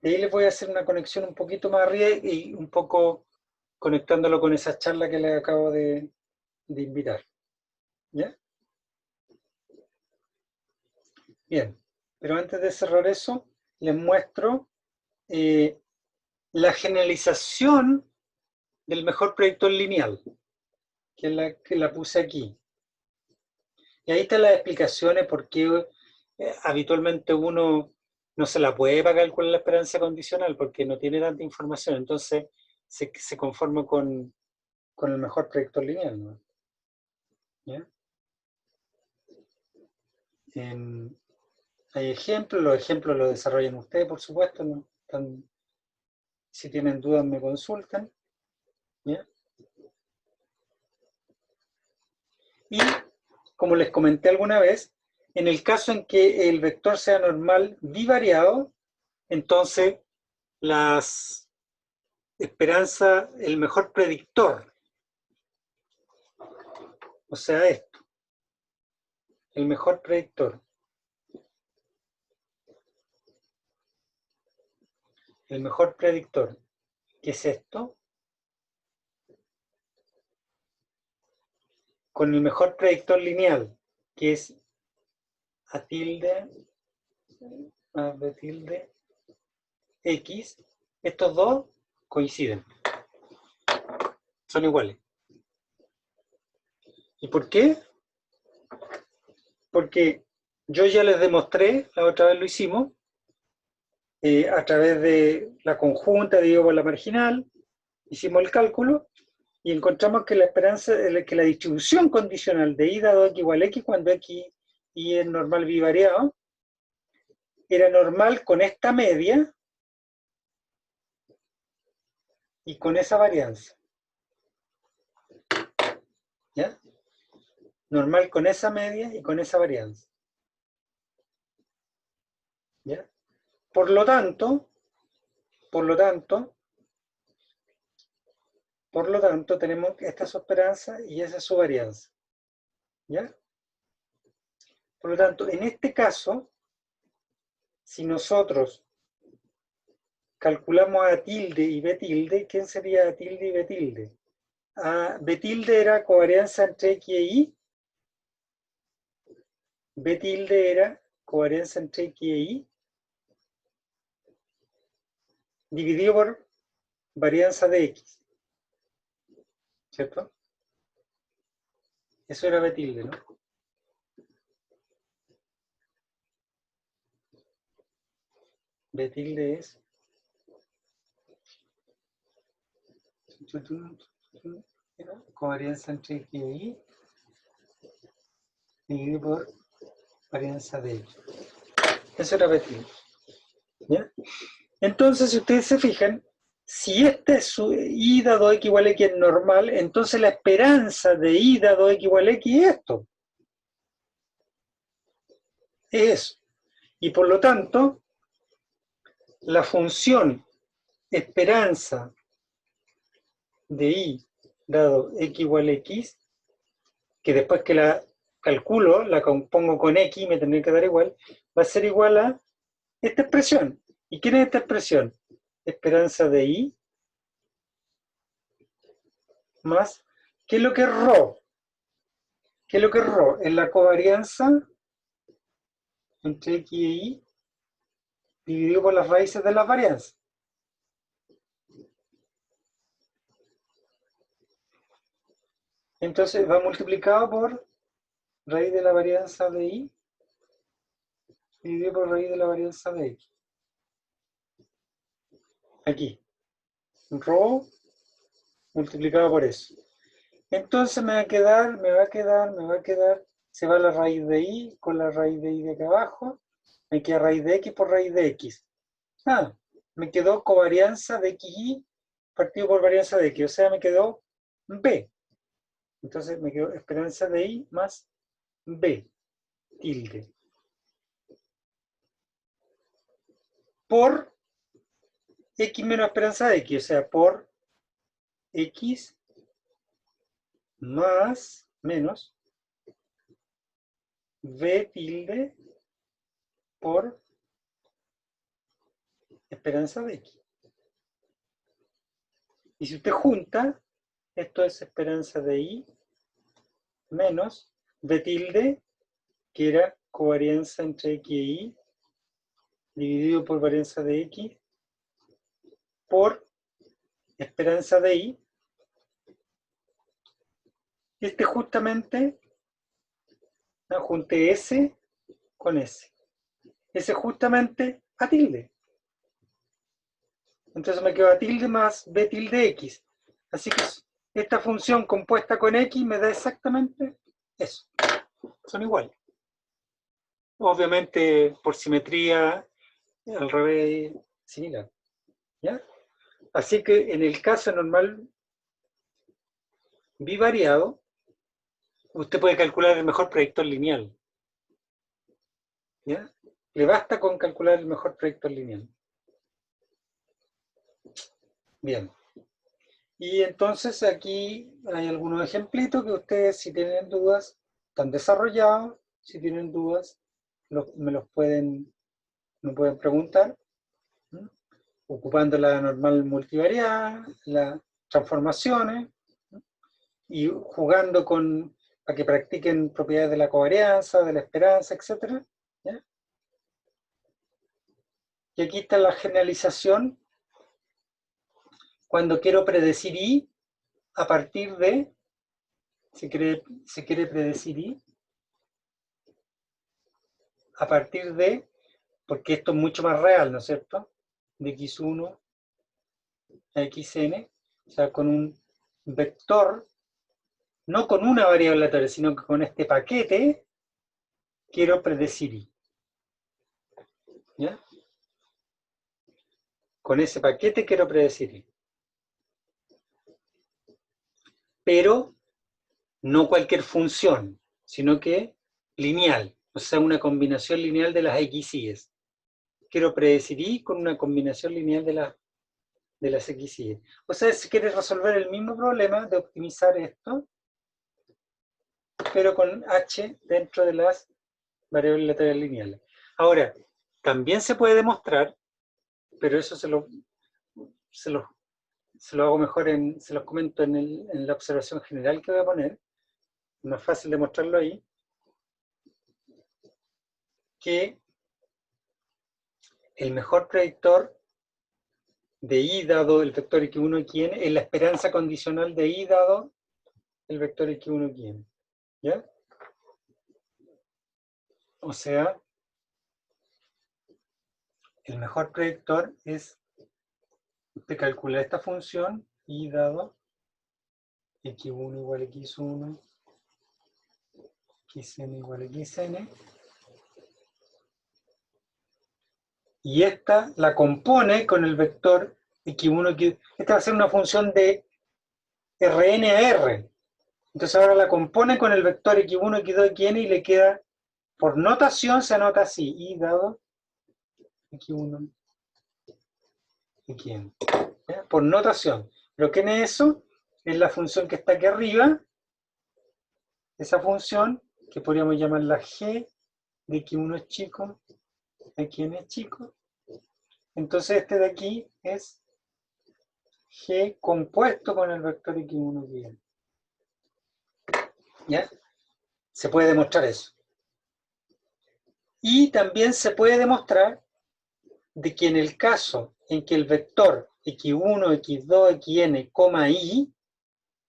De ahí les voy a hacer una conexión un poquito más arriba y un poco conectándolo con esa charla que les acabo de invitar. ¿Ya? Bien, pero antes de cerrar eso, les muestro la generalización del mejor predictor lineal, que la puse aquí. Y ahí están las explicaciones por qué habitualmente uno no se la puede para calcular la esperanza condicional, porque no tiene tanta información, entonces se conforma con el mejor predictor lineal, ¿no? ¿Ya? Hay ejemplos, los ejemplos los desarrollan ustedes, por supuesto, ¿no? Si tienen dudas me consultan. ¿Ya? Y, como les comenté alguna vez, en el caso en que el vector sea normal bivariado, entonces las esperanza, el mejor predictor, o sea, esto, el mejor predictor. El mejor predictor, ¿qué es esto? Con el mejor predictor lineal, que es a tilde, a b tilde, x, estos dos coinciden, son iguales. ¿Y por qué? Porque yo ya les demostré, la otra vez lo hicimos, a través de la conjunta dividido por la marginal, hicimos el cálculo y encontramos que la esperanza, que la distribución condicional de y dado x igual a x cuando x y es normal bivariado, era normal con esta media y con esa varianza. ¿Ya? Normal con esa media y con esa varianza. ¿Ya? Por lo tanto, tenemos esta es su esperanza y esa es su varianza. ¿Ya? Por lo tanto, en este caso, si nosotros calculamos A tilde y B tilde, ¿quién sería A tilde y B tilde? B tilde era covarianza entre X e Y. B tilde era covarianza entre X e Y dividido por varianza de X. ¿Cierto? Eso era B tilde, ¿no? B tilde es covarianza entre X e Y dividido por varianza de X. Eso era B tilde. ¿Ya? Entonces, si ustedes se fijan, si este es su I dado X igual a X es normal, entonces la esperanza de I dado X igual a X es esto. Es eso. Y por lo tanto, la función esperanza de I dado X igual a X, que después que la calculo, la compongo con X, me tendría que dar igual, va a ser igual a esta expresión. ¿Y quién es esta expresión? Esperanza de I más, ¿qué es lo que es ρ? ¿Qué es lo que es ρ? Es la covarianza entre X y Y dividido por las raíces de las varianzas. Entonces va multiplicado por raíz de la varianza de Y dividido por raíz de la varianza de X. Aquí. Rho multiplicado por eso. Entonces me va a quedar, se va la raíz de Y con la raíz de Y de acá abajo, me queda raíz de X por raíz de X. Me quedó covarianza de XY partido por varianza de X, o sea, me quedó B. Entonces me quedó esperanza de Y más B tilde. Por X menos esperanza de X, o sea, por X más menos B tilde por esperanza de X. Y si usted junta, esto es esperanza de Y menos B tilde, que era covarianza entre X y Y, dividido por varianza de X, por esperanza de Y. Este justamente, junté S con S. S justamente A tilde. Entonces me quedo A tilde más B tilde X. Así que esta función compuesta con X me da exactamente eso. Son iguales. Obviamente por simetría, al revés, similar. ¿Ya? Así que en el caso normal bivariado, usted puede calcular el mejor proyector lineal. ¿Ya? Le basta con calcular el mejor proyector lineal. Bien. Y entonces aquí hay algunos ejemplitos que ustedes, si tienen dudas, están desarrollados. Si tienen dudas, me pueden preguntar. ¿Mm? Ocupando la normal multivariada, las transformaciones, ¿no? Y jugando para que practiquen propiedades de la covarianza, de la esperanza, etc. ¿Ya? Y aquí está la generalización cuando quiero predecir Y a partir de, se quiere predecir Y a partir de, porque esto es mucho más real, ¿no es cierto? De x1 a xn, o sea, con un vector, no con una variable aleatoria, sino que con este paquete, quiero predecir Y. ¿Ya? Con ese paquete quiero predecir Y. Pero no cualquier función, sino que lineal, o sea, una combinación lineal de las x y y. Quiero predecir Y con una combinación lineal de las x y y. O sea, si quieres resolver el mismo problema de optimizar esto, pero con h dentro de las variables laterales lineales. Ahora, también se puede demostrar, pero eso se lo hago mejor, se los comento en la observación general que voy a poner, más fácil de mostrarlo ahí, que el mejor predictor de i dado el vector x1 xn es la esperanza condicional de i dado el vector x1 xn. ¿Ya? O sea, el mejor predictor es usted calcula esta función i dado x1 igual a x1, xn igual a xn, y esta la compone con el vector x1, esta va a ser una función de Rn a R. Entonces ahora la compone con el vector x1, x2, xn y le queda, por notación se anota así, i dado x1, xn. ¿Ya? Por notación. Pero ¿qué es eso? Es la función que está aquí arriba, esa función que podríamos llamarla g de x1 es chico, xn es chico. Entonces este de aquí es g compuesto con el vector x1, xn. ¿Ya? Se puede demostrar eso. Y también se puede demostrar de que en el caso en que el vector x1, x2, xn, i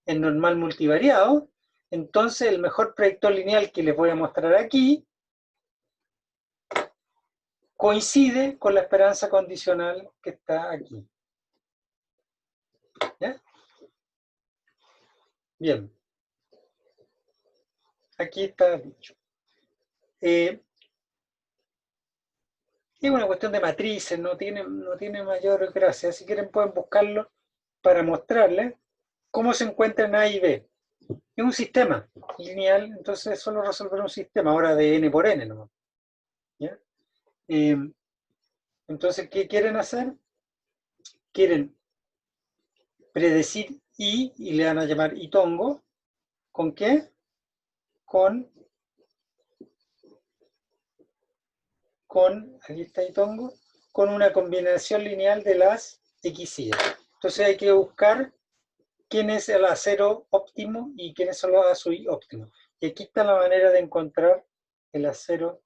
es normal multivariado, entonces el mejor predictor lineal que les voy a mostrar aquí coincide con la esperanza condicional que está aquí. ¿Ya? Bien. Aquí está dicho. Es una cuestión de matrices, no tiene mayor gracia. Si quieren pueden buscarlo para mostrarles cómo se encuentran A y B. Es un sistema lineal, entonces es solo resolver un sistema, ahora de n por n, ¿no? ¿Ya? Entonces, ¿qué quieren hacer? Quieren predecir I y le van a llamar Itongo. ¿Con qué? Aquí está Itongo, con una combinación lineal de las XY. Entonces hay que buscar quién es el A0 óptimo y quiénes son los A1 óptimos. Y aquí está la manera de encontrar el A0,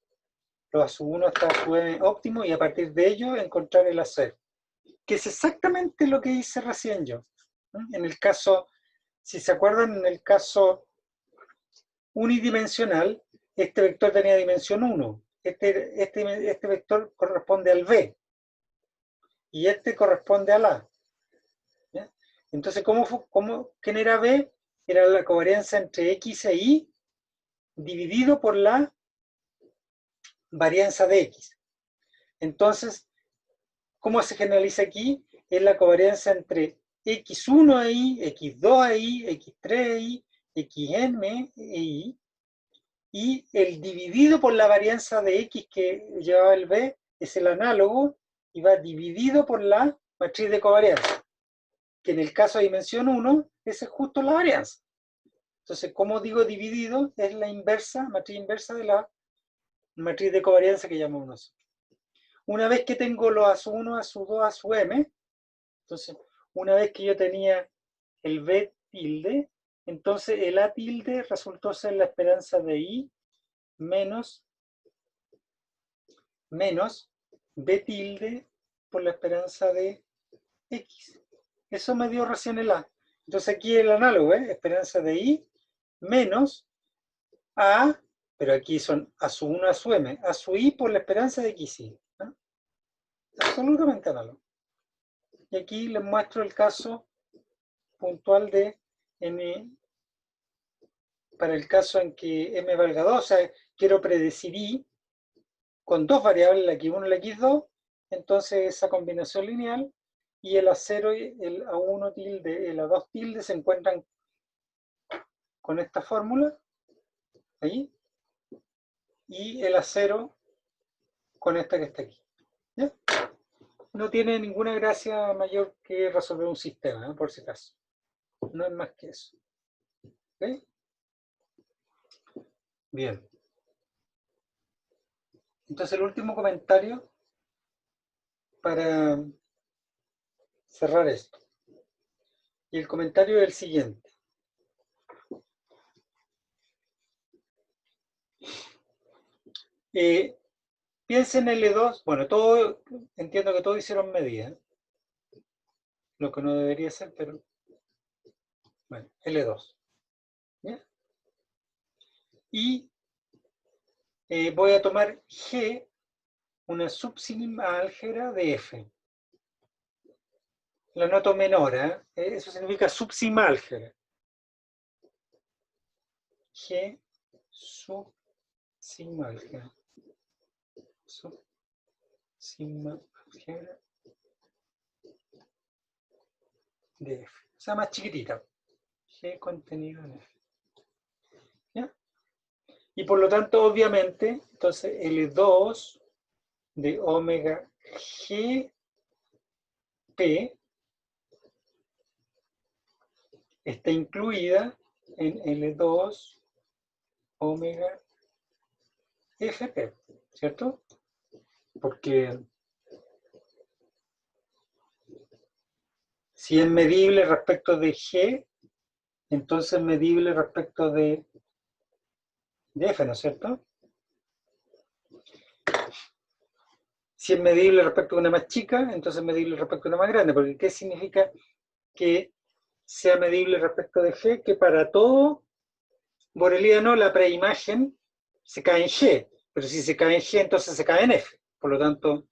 los A1 hasta A óptimo y a partir de ello encontrar el A0. Que es exactamente lo que hice recién yo. En el caso, si se acuerdan, en el caso unidimensional, este vector tenía dimensión 1. Este vector corresponde al B. Y este corresponde al A. ¿Ya? Entonces, ¿quién era B? Era la covarianza entre X e Y dividido por la varianza de X. Entonces, ¿cómo se generaliza aquí? Es la covarianza entre x1 e y, x2 e y, x3 e y, xn e y, y el dividido por la varianza de x que llevaba el B es el análogo y va dividido por la matriz de covarianza, que en el caso de dimensión 1, esa es justo la varianza. Entonces, como digo dividido, es la inversa, matriz inversa de la matriz de covarianza que llamamos nosotros. Una vez que tengo los A1, A2, A entonces, una vez que yo tenía el B tilde, entonces el A tilde resultó ser la esperanza de I menos B tilde por la esperanza de X. Eso me dio recién el A. Entonces aquí el análogo, esperanza de I menos A, pero aquí son A1, A A su I por la esperanza de XY. ¿No? Absolutamente análogo. Y aquí les muestro el caso puntual de M, para el caso en que M valga 2, o sea, quiero predecir I con dos variables, la x1 y la x2, entonces esa combinación lineal y el A0 y el A1 tilde, el A2 tilde se encuentran con esta fórmula, ahí, y el A0 con esta que está aquí. ¿Ya? No tiene ninguna gracia mayor que resolver un sistema, por si acaso. No es más que eso. ¿Okay? Bien. Entonces el último comentario para cerrar esto. Y el comentario es el siguiente. Piensa en L2. Bueno, entiendo que todos hicieron medidas. Lo que no debería ser, pero bueno, L2. ¿Ya? Y voy a tomar G, una subsímil álgebra de F. La noto menor, ¿eh? Eso significa subsímil álgebra. G subsímil álgebra. Subsímil álgebra de F. O sea, más chiquitita. G contenido en F. ¿Ya? Y por lo tanto, obviamente, entonces L2 de omega G P está incluida en L2 omega FP, ¿cierto? Porque si es medible respecto de G, entonces es medible respecto de F, ¿no es cierto? Si es medible respecto de una más chica, entonces es medible respecto de una más grande, porque ¿qué significa que sea medible respecto de G? Que para todo boreliano la preimagen se cae en G, pero si se cae en G, entonces se cae en F. Por lo tanto,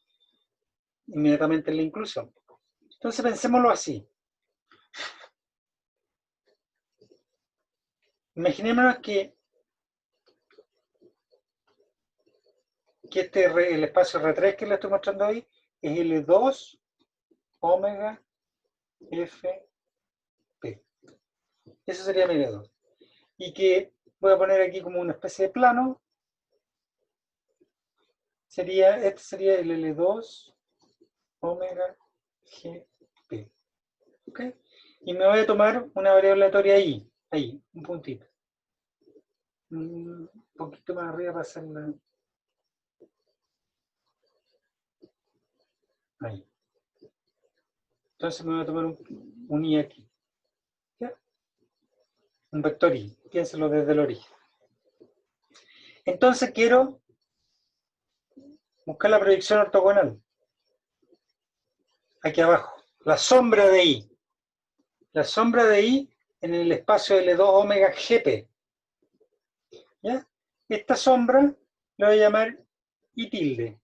inmediatamente en la inclusión. Entonces pensémoslo así. Imaginémonos que el espacio R3 que le estoy mostrando ahí es L2 omega F P. Eso sería mi L2. Y que voy a poner aquí como una especie de plano. Este sería el L2 omega G P. ¿Ok? Y me voy a tomar una variable aleatoria ahí, un puntito. Un poquito más arriba para hacerla. Ahí. Entonces me voy a tomar un I aquí. ¿Ya? Un vector I. Piénselo desde el origen. Entonces quiero buscar la proyección ortogonal. Aquí abajo. La sombra de I. La sombra de I en el espacio L2 omega GP. ¿Ya? Esta sombra la voy a llamar I tilde.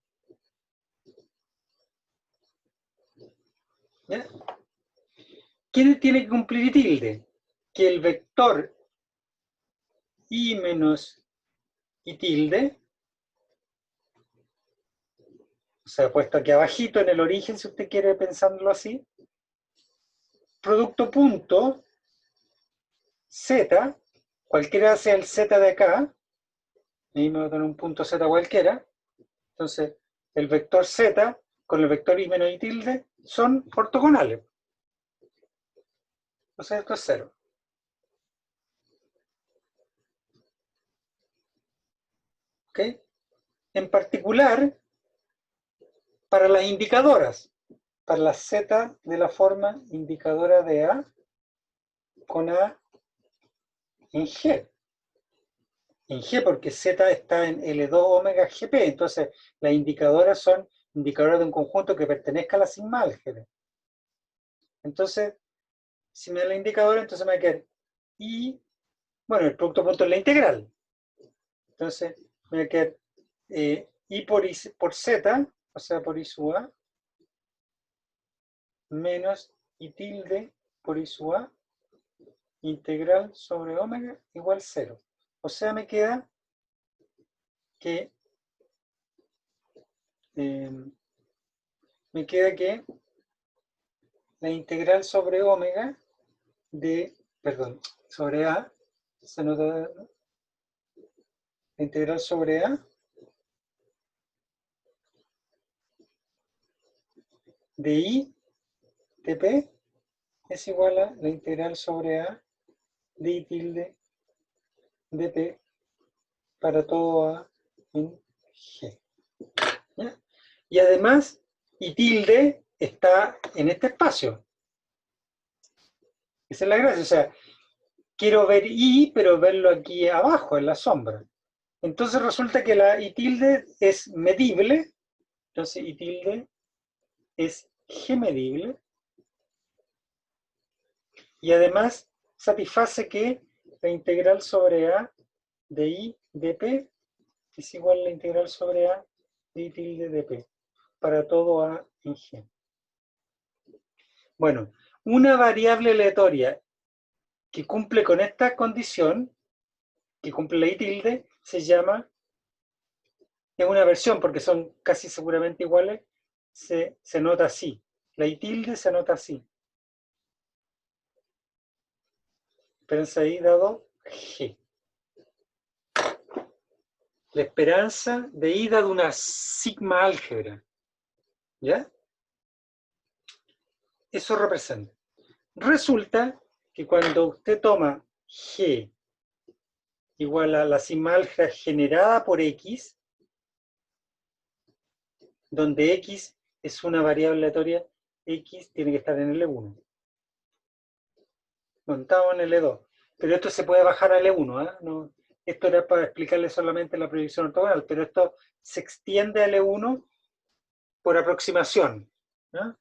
¿Ya? ¿Quién tiene que cumplir I tilde? Que el vector I menos I tilde, o sea, puesto aquí abajito en el origen, si usted quiere pensándolo así, producto punto Z, cualquiera sea el Z de acá, ahí me voy a poner un punto Z cualquiera, entonces el vector Z con el vector I menos I tilde son ortogonales. O sea, esto es cero. ¿Ok? En particular, para las indicadoras, para la Z de la forma indicadora de A con A en G. En G porque Z está en L2 omega GP, entonces las indicadoras son indicadoras de un conjunto que pertenezca a la sigma álgebra. Entonces, si me da la indicadora, entonces me va a quedar I, bueno, el producto punto es la integral. Entonces, me va a quedar I por Z, o sea, por I sub A, menos I tilde por I sub A, integral sobre omega igual 0. O sea, me queda que la integral sobre omega sobre A, se nota la integral sobre A de I de P es igual a la integral sobre A de I tilde de P para todo A en G. ¿Ya? Y además, y tilde está en este espacio. Esa es la gracia. O sea, quiero ver I, pero verlo aquí abajo, en la sombra. Entonces resulta que la I tilde es medible. Entonces I tilde es G medible. Y además satisface que la integral sobre A de I de P es igual a la integral sobre A de I tilde de P para todo A en G. Bueno, una variable aleatoria que cumple con esta condición, que cumple la I tilde, se llama, es una versión porque son casi seguramente iguales, se nota así. La I tilde se nota así. Esperanza I dado G. La esperanza de I dado una sigma álgebra. ¿Ya? Eso representa. Resulta que cuando usted toma G igual a la sigma álgebra generada por X, donde X es una variable aleatoria, X tiene que estar en L1. Montado en L2. Pero esto se puede bajar a L1, ¿eh? No, esto era para explicarle solamente la proyección ortogonal, pero esto se extiende a L1 por aproximación. ¿No?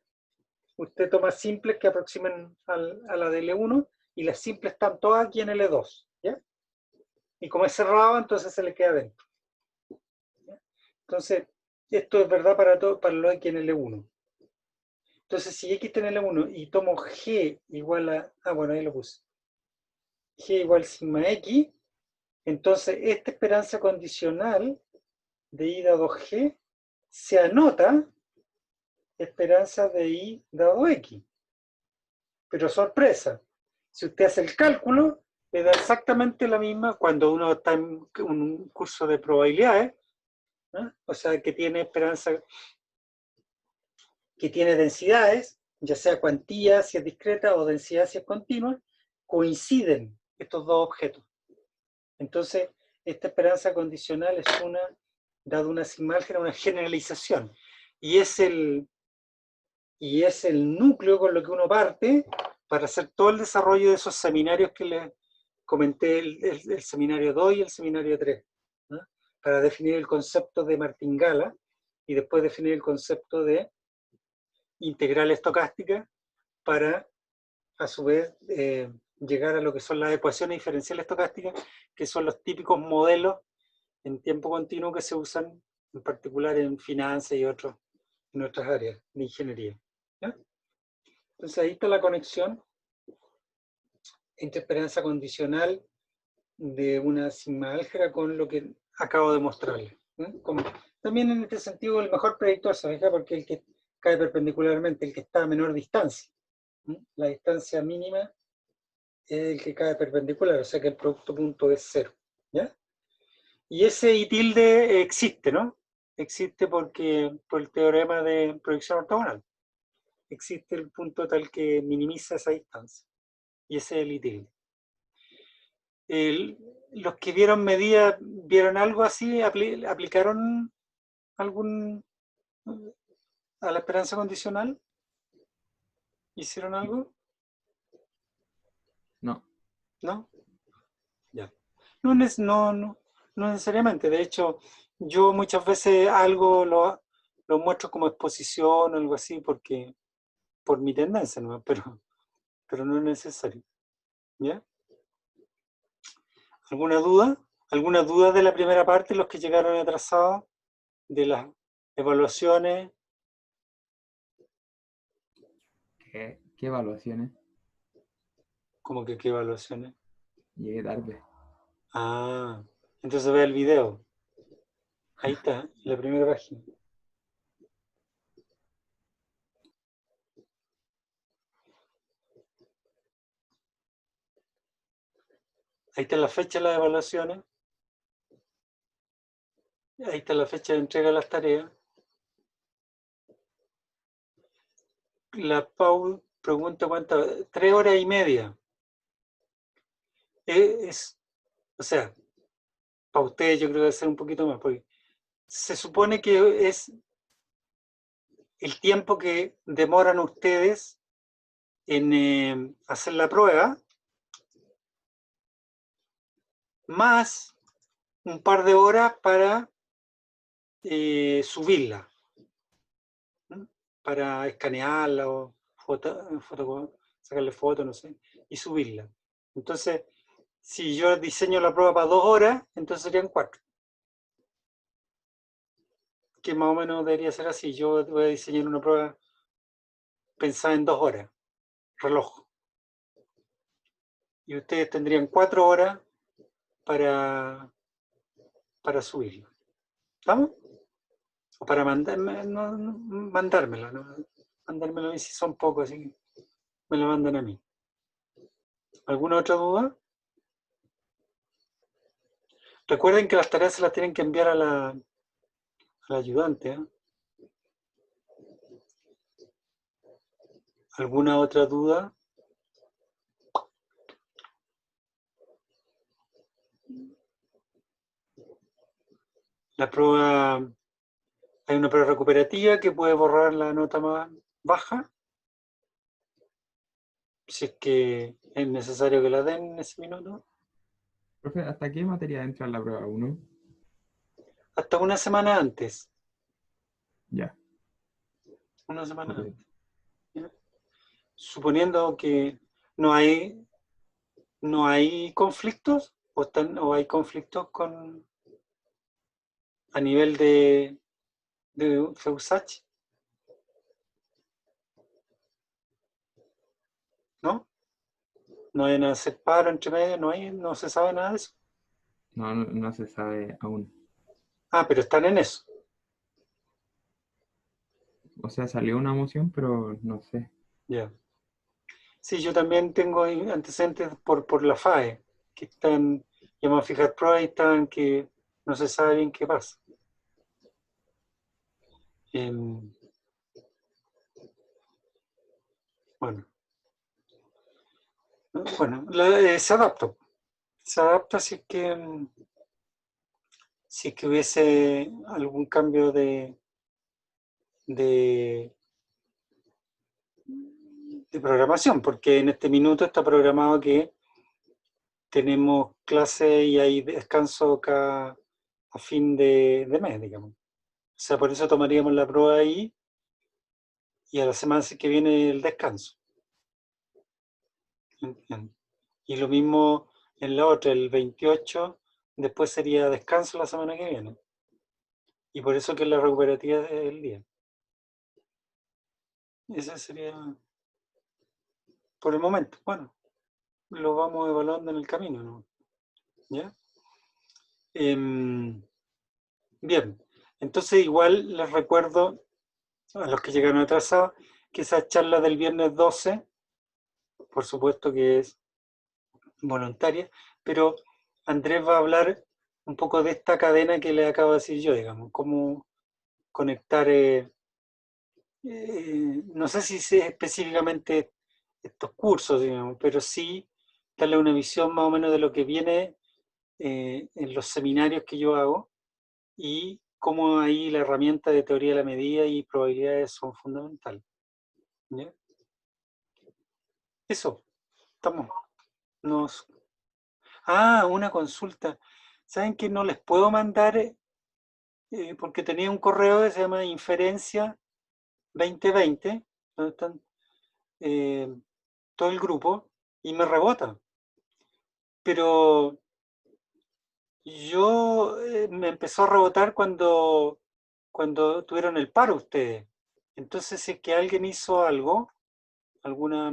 Usted toma simples que aproximen a la de L1 y las simples están todas aquí en L2. ¿Ya? Y como es cerrado, entonces se le queda dentro. ¿Ya? Entonces, esto es verdad para todo, para lo X en L1. Entonces, si X está en L1 y tomo G igual a... Ah, bueno, ahí lo puse. G igual sigma X, entonces esta esperanza condicional de I dado G se anota esperanza de I dado X. Pero sorpresa, si usted hace el cálculo, le da exactamente la misma cuando uno está en un curso de probabilidades, ¿no? O sea, que tiene esperanza, que tiene densidades, ya sea cuantía si es discreta o densidad si es continua, coinciden estos dos objetos. Entonces, esta esperanza condicional es una, dado una sigma álgebra, una generalización. Y es el núcleo con lo que uno parte para hacer todo el desarrollo de esos seminarios que les comenté, el seminario 2 y el seminario 3, ¿no? Para definir el concepto de martingala y después definir el concepto de integral estocástica para, a su vez, llegar a lo que son las ecuaciones diferenciales estocásticas, que son los típicos modelos en tiempo continuo que se usan en particular en finanzas y en otras áreas de ingeniería. ¿Ya? Entonces ahí está la conexión entre esperanza condicional de una sigma álgebra con lo que acabo de mostrarles. Como, también en este sentido el mejor predictor se fija porque el que cae perpendicularmente, el que está a menor distancia. La distancia mínima es el que cae perpendicular, o sea que el producto punto es 0. ¿Ya? Y ese I tilde existe, ¿no? Existe porque por el teorema de proyección ortogonal. Existe el punto tal que minimiza esa distancia. Y ese es el I tilde. Los que vieron medidas, ¿vieron algo así? ¿Aplicaron algún a la esperanza condicional? ¿Hicieron algo? No. ¿No? Ya. No necesariamente. De hecho, yo muchas veces algo lo muestro como exposición o algo así porque por mi tendencia, ¿no? Pero no es necesario. ¿Ya? ¿Alguna duda? ¿Alguna duda de la primera parte, los que llegaron atrasados, de las evaluaciones? ¿Qué evaluaciones? ¿Cómo que qué evaluaciones? Llegué tarde. Ah, entonces ve el video. Ahí está, la primera página. Ahí está la fecha de las evaluaciones. Ahí está la fecha de entrega de las tareas. La Paul pregunta cuántas, 3 horas y media. O sea, Para ustedes yo creo que debe ser un poquito más, porque se supone que es el tiempo que demoran ustedes en hacer la prueba, más un par de horas para subirla, ¿no? Para escanearla o sacarle fotos, no sé, y subirla. Entonces, si yo diseño la prueba para 2 horas, entonces serían 4. Que más o menos debería ser así. Yo voy a diseñar una prueba pensada en 2 horas, reloj. Y ustedes tendrían 4 horas para, para subirlo. ¿Estamos? O para mandarme, no, mandármela, ¿no? Mandármela a mí si son pocos, así que me la mandan a mí. ¿Alguna otra duda? Recuerden que las tareas se las tienen que enviar al ayudante, ¿eh? ¿Alguna otra duda? La prueba, hay una prueba recuperativa que puede borrar la nota más baja, si es que es necesario que la den en ese minuto. Profe, ¿hasta qué materia entra en la prueba 1? Hasta una semana antes. Ya, Una semana ok. antes. ¿Ya? Suponiendo que no hay, no hay conflictos, o hay conflictos a nivel de FEUSACH, ¿no? No hay nada de hacer paro entre medio, no se sabe nada de eso. No, no, no se sabe aún. Ah, pero están en eso. O sea, salió una moción, pero no sé. Ya. Sí, yo también tengo antecedentes por la FAE, que están llamados a fijar pruebas y están que no se sabe bien qué pasa. Em, bueno, bueno, se adapta si es que hubiese algún cambio de, de programación, porque en este minuto está programado que tenemos clase y hay descanso a fin de mes, digamos. O sea, por eso tomaríamos la prueba ahí y a la semana que viene el descanso. ¿Entiendes? Y lo mismo en la otra, el 28, después sería descanso la semana que viene. Y por eso que la recuperativa es el día. Ese sería por el momento. Bueno, lo vamos evaluando en el camino, ¿no? ¿Ya? Bien, entonces igual les recuerdo a los que llegaron atrasados que esa charla del viernes 12, por supuesto que es voluntaria, pero Andrés va a hablar un poco de esta cadena que le acabo de decir yo, digamos, cómo conectar, no sé si es específicamente estos cursos, digamos, pero sí darle una visión más o menos de lo que viene en los seminarios que yo hago y cómo ahí la herramienta de teoría de la medida y probabilidades son fundamentales. ¿Ya? Eso, estamos. Nos... una consulta. ¿Saben que no les puedo mandar porque tenía un correo que se llama Inferencia 2020, donde están eh, todo el grupo, y me rebota? Pero me empezó a rebotar cuando tuvieron el paro ustedes. Entonces, si es que alguien hizo algo, alguna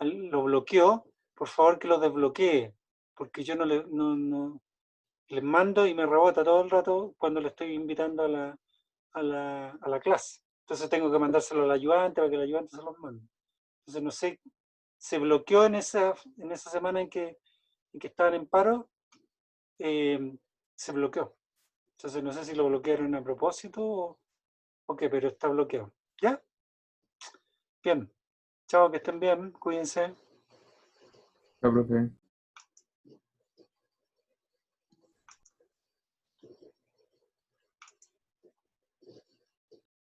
lo bloqueó, por favor que lo desbloquee, porque yo no les mando y me rebota todo el rato cuando le estoy invitando a la clase. Entonces tengo que mandárselo al ayudante para que el ayudante se los mande. Entonces no sé, se bloqueó en esa semana en que estaban en paro, eh, se bloqueó. Entonces no sé si lo bloquearon a propósito o qué, pero está bloqueado. ¿Ya? Bien. Chao, que estén bien, cuídense. Ya, profe.